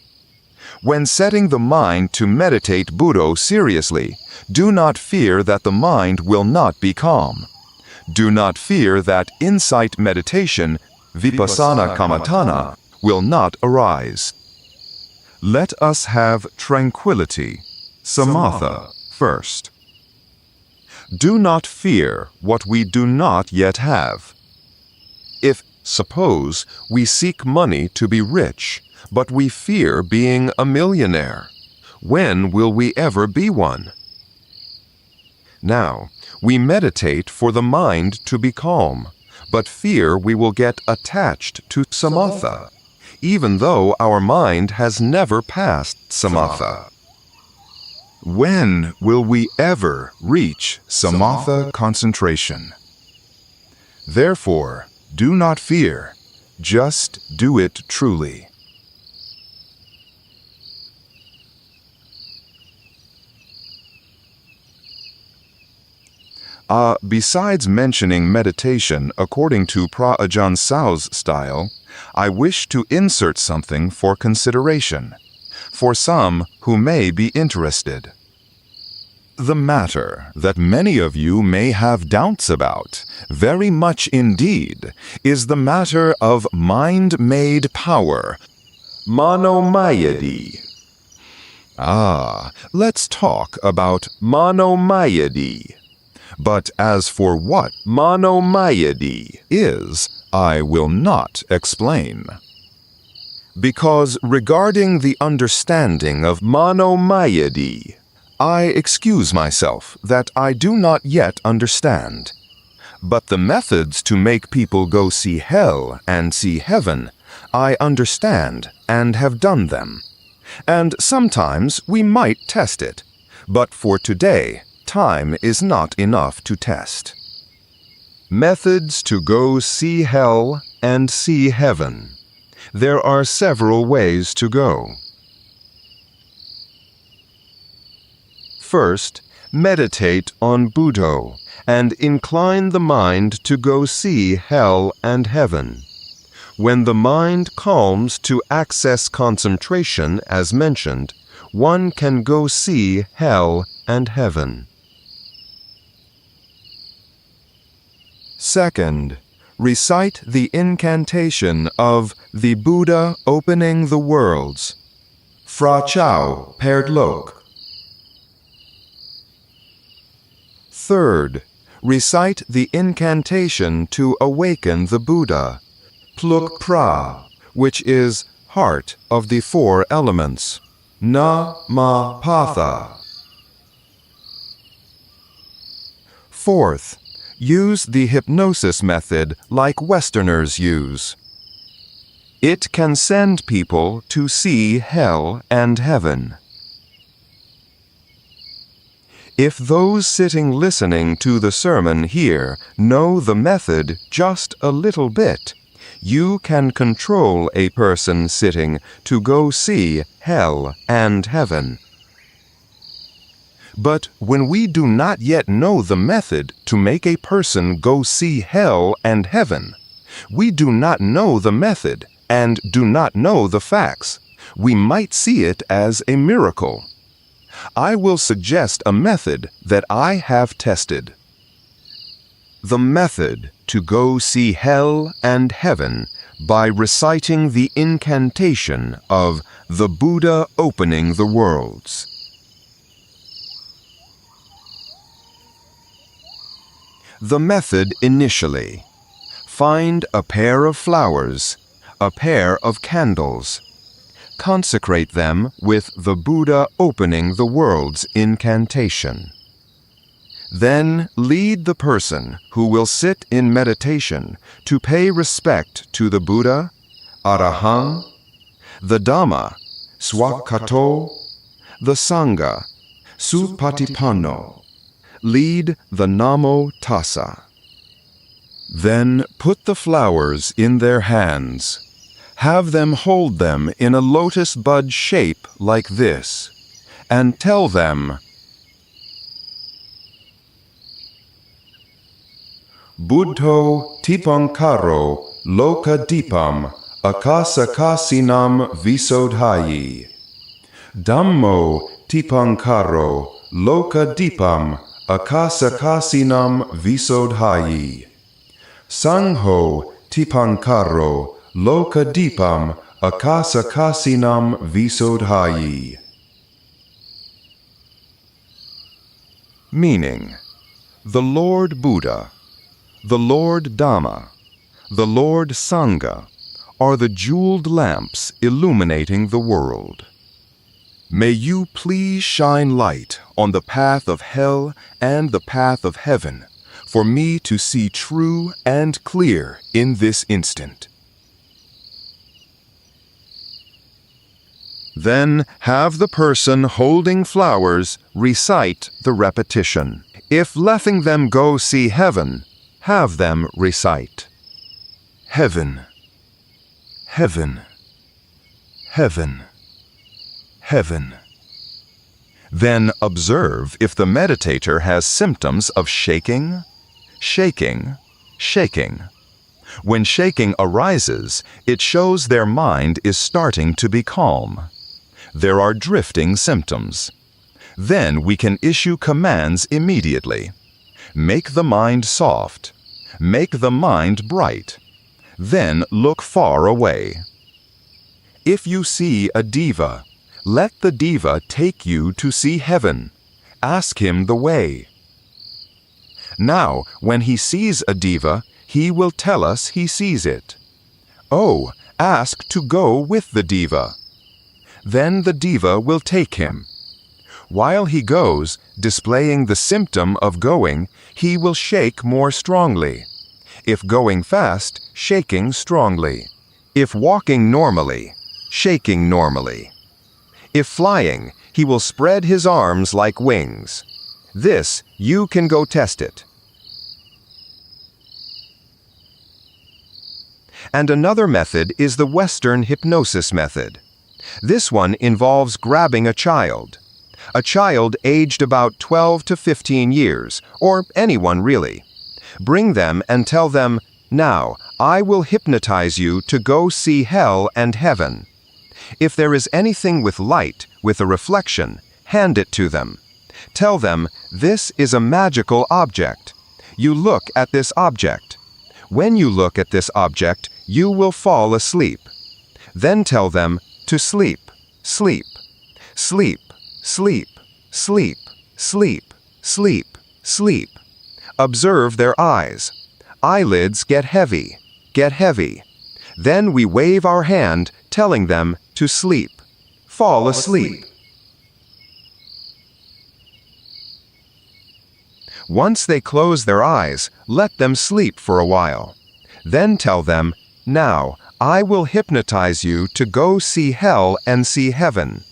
[SPEAKER 1] When setting the mind to meditate Buddho seriously, do not fear that the mind will not be calm. Do not fear that insight meditation, vipassana kammatthana, will not arise. Let us have tranquility, Samatha first. Do not fear what we do not yet have. If, suppose, we seek money to be rich, but we fear being a millionaire, when will we ever be one? Now, we meditate for the mind to be calm, but fear we will get attached to samatha, even though our mind has never passed samatha. When will we ever reach samatha concentration? Therefore, do not fear, just do it truly. Besides mentioning meditation according to Pra Ajahn Sao's style, I wish to insert something for consideration, for some who may be interested. The matter that many of you may have doubts about, very much indeed, is the matter of mind-made power, Manomayiddhi. Let's talk about Manomayiddhi. But as for what Manomayiddhi is, I will not explain. Because regarding the understanding of Manomayiddhi, I excuse myself that I do not yet understand. But the methods to make people go see hell and see heaven, I understand and have done them. And sometimes we might test it, but for today, time is not enough to test. Methods to go see hell and see heaven. There are several ways to go. First, meditate on Buddho and incline the mind to go see hell and heaven. When the mind calms to access concentration, as mentioned, one can go see hell and heaven. Second, recite the incantation of the Buddha opening the worlds. Fra Chao Perd Lok. Third, recite the incantation to awaken the Buddha, Pluk Pra, which is heart of the four elements, Na Ma Patha. Fourth, use the hypnosis method like Westerners use. It can send people to see hell and heaven. If those sitting listening to the sermon here know the method just a little bit, you can control a person sitting to go see hell and heaven. But when we do not yet know the method to make a person go see hell and heaven, we do not know the method and do not know the facts, we might see it as a miracle. I will suggest a method that I have tested. The method to go see hell and heaven by reciting the incantation of the Buddha opening the worlds. The method initially. Find a pair of flowers, a pair of candles. Consecrate them with the Buddha opening the worlds incantation. Then lead the person who will sit in meditation to pay respect to the Buddha, Arahant, the Dhamma, Swakato, the Sangha, Supatipanno. Lead the Namo Tassa. Then put the flowers in their hands. Have them hold them in a lotus bud shape like this, and tell them, Buddho tipankaro loka dipam akasakasinam visodhayi. Dhammo tipankaro loka dipam akasakasinam visodhayi. Sangho tipankaro loka dipam akasakasinam visodhayi. Meaning, the Lord Buddha, the Lord Dhamma, the Lord Sangha are the jeweled lamps illuminating the world. May you please shine light on the path of hell and the path of heaven for me to see true and clear in this instant. Then have the person holding flowers recite the repetition. If letting them go see heaven, have them recite. Heaven, heaven, heaven, heaven. Then observe if the meditator has symptoms of shaking, shaking, shaking. When shaking arises, it shows their mind is starting to be calm. There are drifting symptoms. Then we can issue commands immediately. Make the mind soft. Make the mind bright. Then look far away. If you see a diva, let the diva take you to see heaven. Ask him the way. Now, when he sees a diva, he will tell us he sees it. Oh, ask to go with the diva. Then the diva will take him. While he goes, displaying the symptom of going, he will shake more strongly. If going fast, shaking strongly. If walking normally, shaking normally. If flying, he will spread his arms like wings. This, you can go test it. And another method is the Western hypnosis method. This one involves grabbing a child aged about 12 to 15 years, or anyone really. Bring them and tell them, "Now, I will hypnotize you to go see hell and heaven." If there is anything with light, with a reflection, hand it to them. Tell them, "This is a magical object. You look at this object. When you look at this object, you will fall asleep." Then tell them to sleep, sleep, sleep, sleep, sleep, sleep, sleep, sleep. Observe their eyes. Eyelids get heavy, get heavy. Then we wave our hand, telling them to sleep. Fall asleep. Once they close their eyes, let them sleep for a while. Then tell them, "Now, I will hypnotize you to go see hell and see heaven.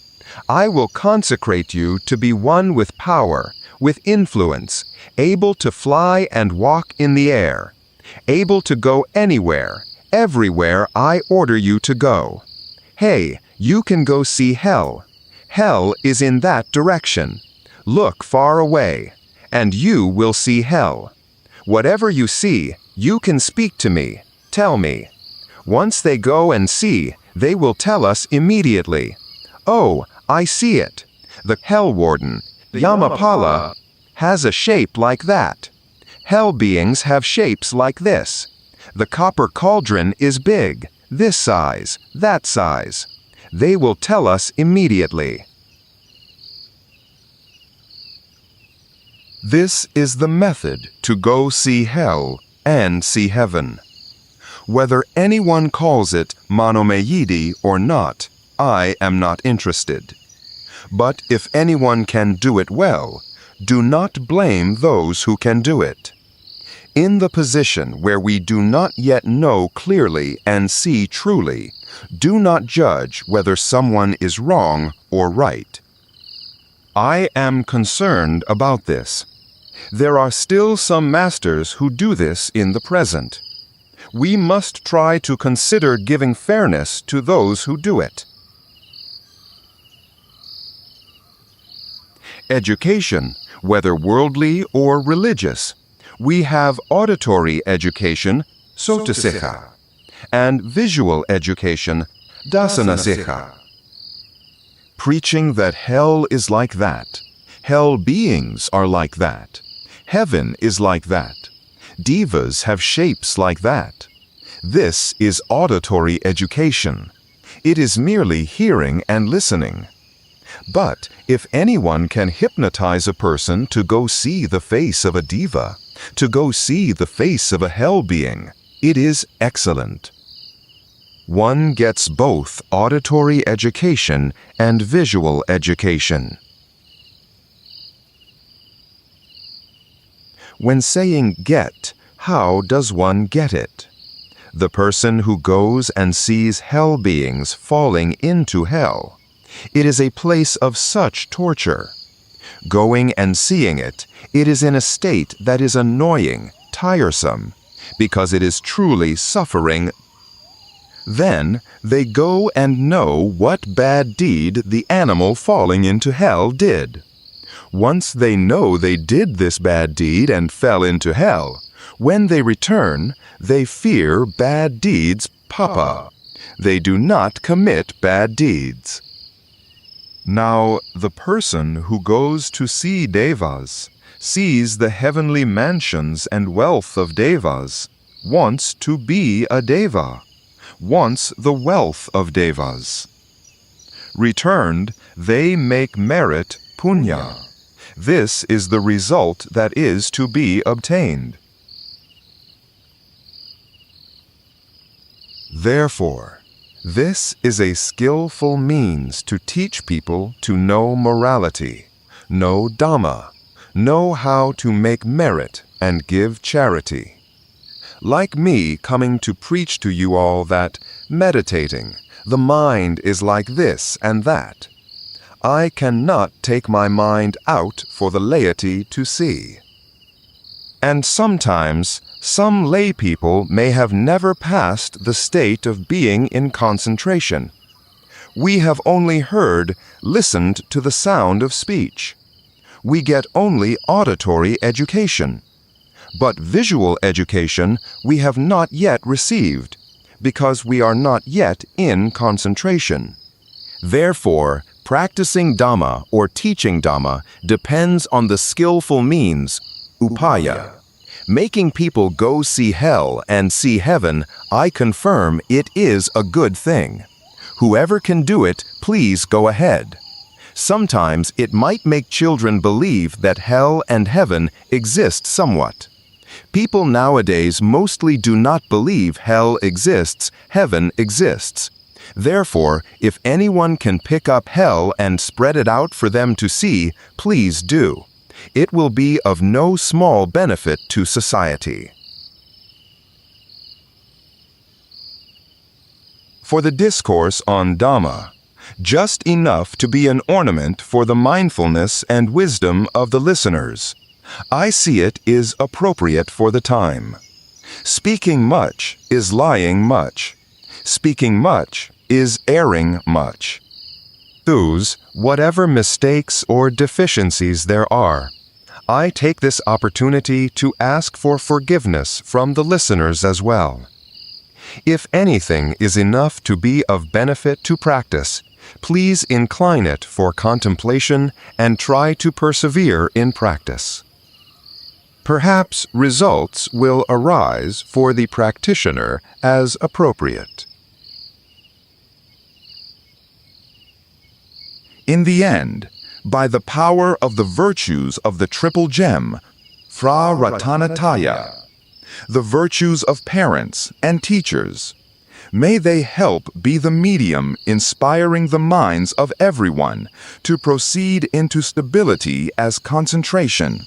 [SPEAKER 1] I will consecrate you to be one with power, with influence, able to fly and walk in the air, able to go anywhere, everywhere I order you to go. Hey, you can go see hell. Hell is in that direction. Look far away, and you will see hell. Whatever you see, you can speak to me, tell me." Once they go and see, they will tell us immediately, "Oh, I see it. The hell warden, Yamapala, has a shape like that. Hell beings have shapes like this. The copper cauldron is big, this size, that size." They will tell us immediately. This is the method to go see hell and see heaven. Whether anyone calls it Manomayiddhi or not, I am not interested. But if anyone can do it well, do not blame those who can do it. In the position where we do not yet know clearly and see truly, do not judge whether someone is wrong or right. I am concerned about this. There are still some masters who do this in the present. We must try to consider giving fairness to those who do it. Education, whether worldly or religious. We have auditory education, sotasikha, and visual education, dasanasikha. Preaching that hell is like that, hell beings are like that, heaven is like that, divas have shapes like that. This is auditory education. It is merely hearing and listening. But if anyone can hypnotize a person to go see the face of a diva, to go see the face of a hell being, it is excellent. One gets both auditory education and visual education. When saying get, how does one get it? The person who goes and sees hell beings falling into hell. It is a place of such torture. Going and seeing it, it is in a state that is annoying, tiresome, because it is truly suffering. Then they go and know what bad deed the animal falling into hell did. Once they know they did this bad deed and fell into hell, when they return, they fear bad deeds, papa. They do not commit bad deeds. Now, the person who goes to see devas, sees the heavenly mansions and wealth of devas, wants to be a deva, wants the wealth of devas. Returned, they make merit punya. This is the result that is to be obtained. Therefore, this is a skillful means to teach people to know morality, know Dhamma, know how to make merit and give charity. Like me coming to preach to you all that, meditating, the mind is like this and that. I cannot take my mind out for the laity to see. And sometimes, some lay people may have never passed the state of being in concentration. We have only heard, listened to the sound of speech. We get only auditory education. But visual education we have not yet received, because we are not yet in concentration. Therefore, practicing Dhamma or teaching Dhamma depends on the skillful means, upaya. Making people go see hell and see heaven, I confirm it is a good thing. Whoever can do it, please go ahead. Sometimes it might make children believe that hell and heaven exist somewhat. People nowadays mostly do not believe hell exists, heaven exists. Therefore, if anyone can pick up hell and spread it out for them to see, please do. It will be of no small benefit to society. For the discourse on Dhamma, just enough to be an ornament for the mindfulness and wisdom of the listeners, I see it is appropriate for the time. Speaking much is lying much. Speaking much is erring much. Thus, whatever mistakes or deficiencies there are, I take this opportunity to ask for forgiveness from the listeners as well. If anything is enough to be of benefit to practice, please incline it for contemplation and try to persevere in practice. Perhaps results will arise for the practitioner as appropriate. In the end, by the power of the virtues of the triple gem, Fra Ratanataya, the virtues of parents and teachers, may they help be the medium inspiring the minds of everyone to proceed into stability as concentration,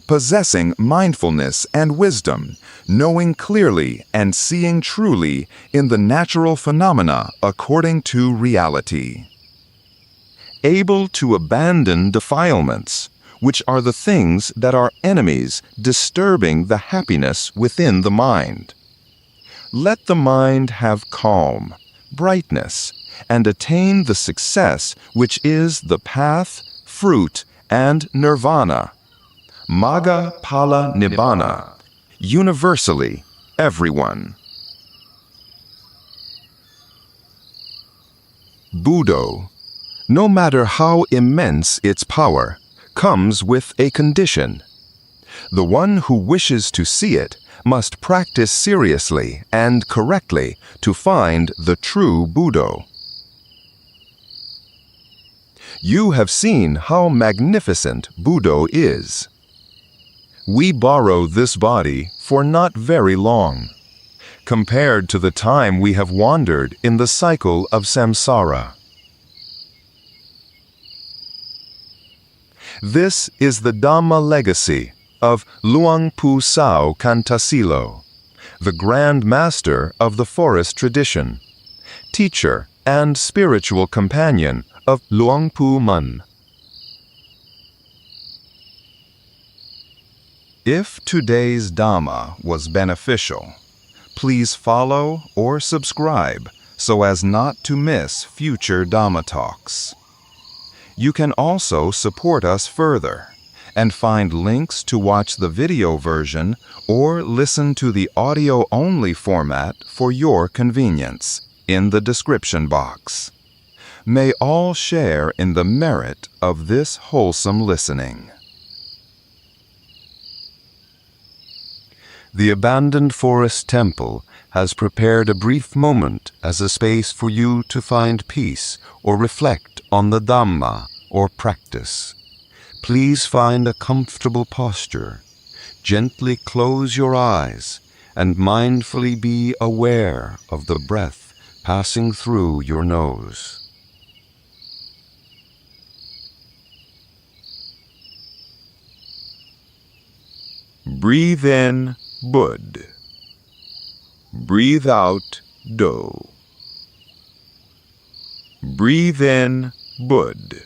[SPEAKER 1] possessing mindfulness and wisdom, knowing clearly and seeing truly in the natural phenomena according to reality. Able to abandon defilements, which are the things that are enemies disturbing the happiness within the mind. Let the mind have calm, brightness, and attain the success which is the path, fruit, and nirvana. Magga Phala Nibbana, universally, everyone. Buddho, no matter how immense its power, comes with a condition. The one who wishes to see it must practice seriously and correctly to find the true Buddho.
[SPEAKER 2] You have seen how magnificent Buddho is. We borrow this body for not very long, compared to the time we have wandered in the cycle of Samsara. This is the Dhamma legacy of Luang Pu Sao Kantasilo, the Grand Master of the forest tradition, teacher and spiritual companion of Luang Pu Mun.
[SPEAKER 1] If today's Dhamma was beneficial, please follow or subscribe so as not to miss future Dhamma talks. You can also support us further and find links to watch the video version or listen to the audio-only format for your convenience in the description box. May all share in the merit of this wholesome listening. The abandoned forest temple has prepared a brief moment as a space for you to find peace or reflect on the Dhamma or practice. Please find a comfortable posture. Gently close your eyes and mindfully be aware of the breath passing through your nose. Breathe in, Bud. Breathe out, Do. Breathe in, Bud.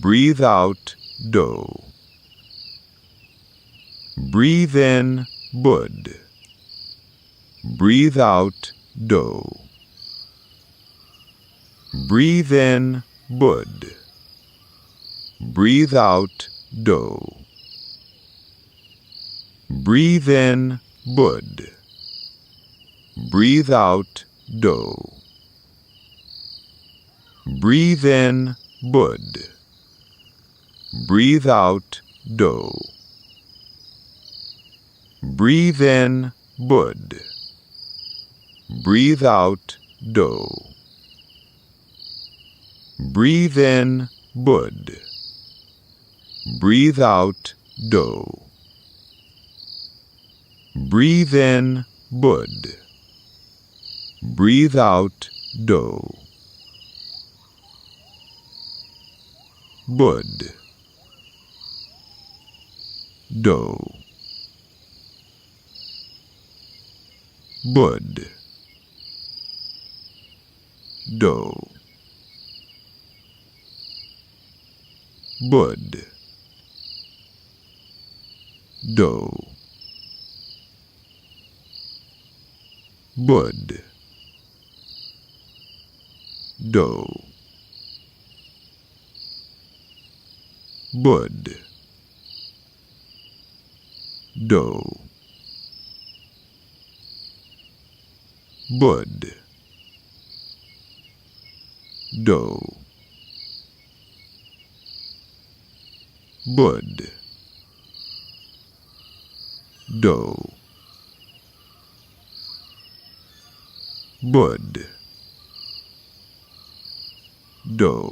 [SPEAKER 1] Breathe out, Do. Breathe in, Bud. Breathe out, Do. Breathe in, Bud. Breathe out, Do. Breathe in, Bud. Breathe out, Do. Breathe in, Bud. Breathe out, Do. Breathe in, Bud. Breathe out, Do. Breathe in, Bud. Breathe out, Do. Breathe in, Bud. Breathe out, Do. Bud. Do. Bud. Do. Bud. Do. Bud. Do. Bud. Do. Bud. Do. Bud. Do. Bud. Do.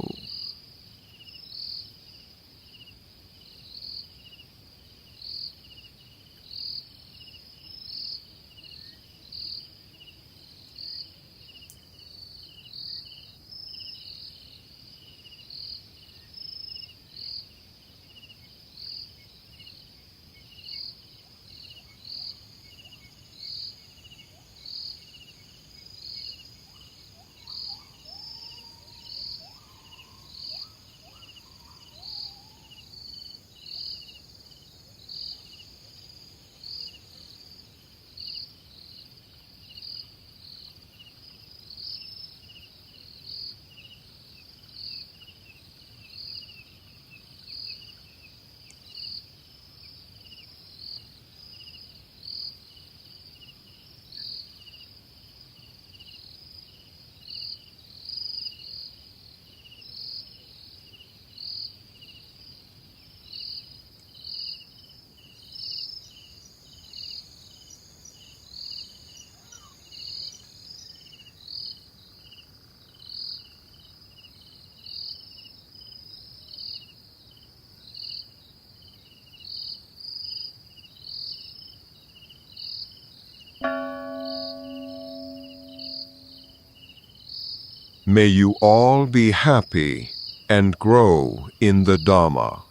[SPEAKER 3] May you all be happy and grow in the Dhamma.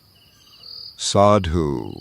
[SPEAKER 3] Sadhu.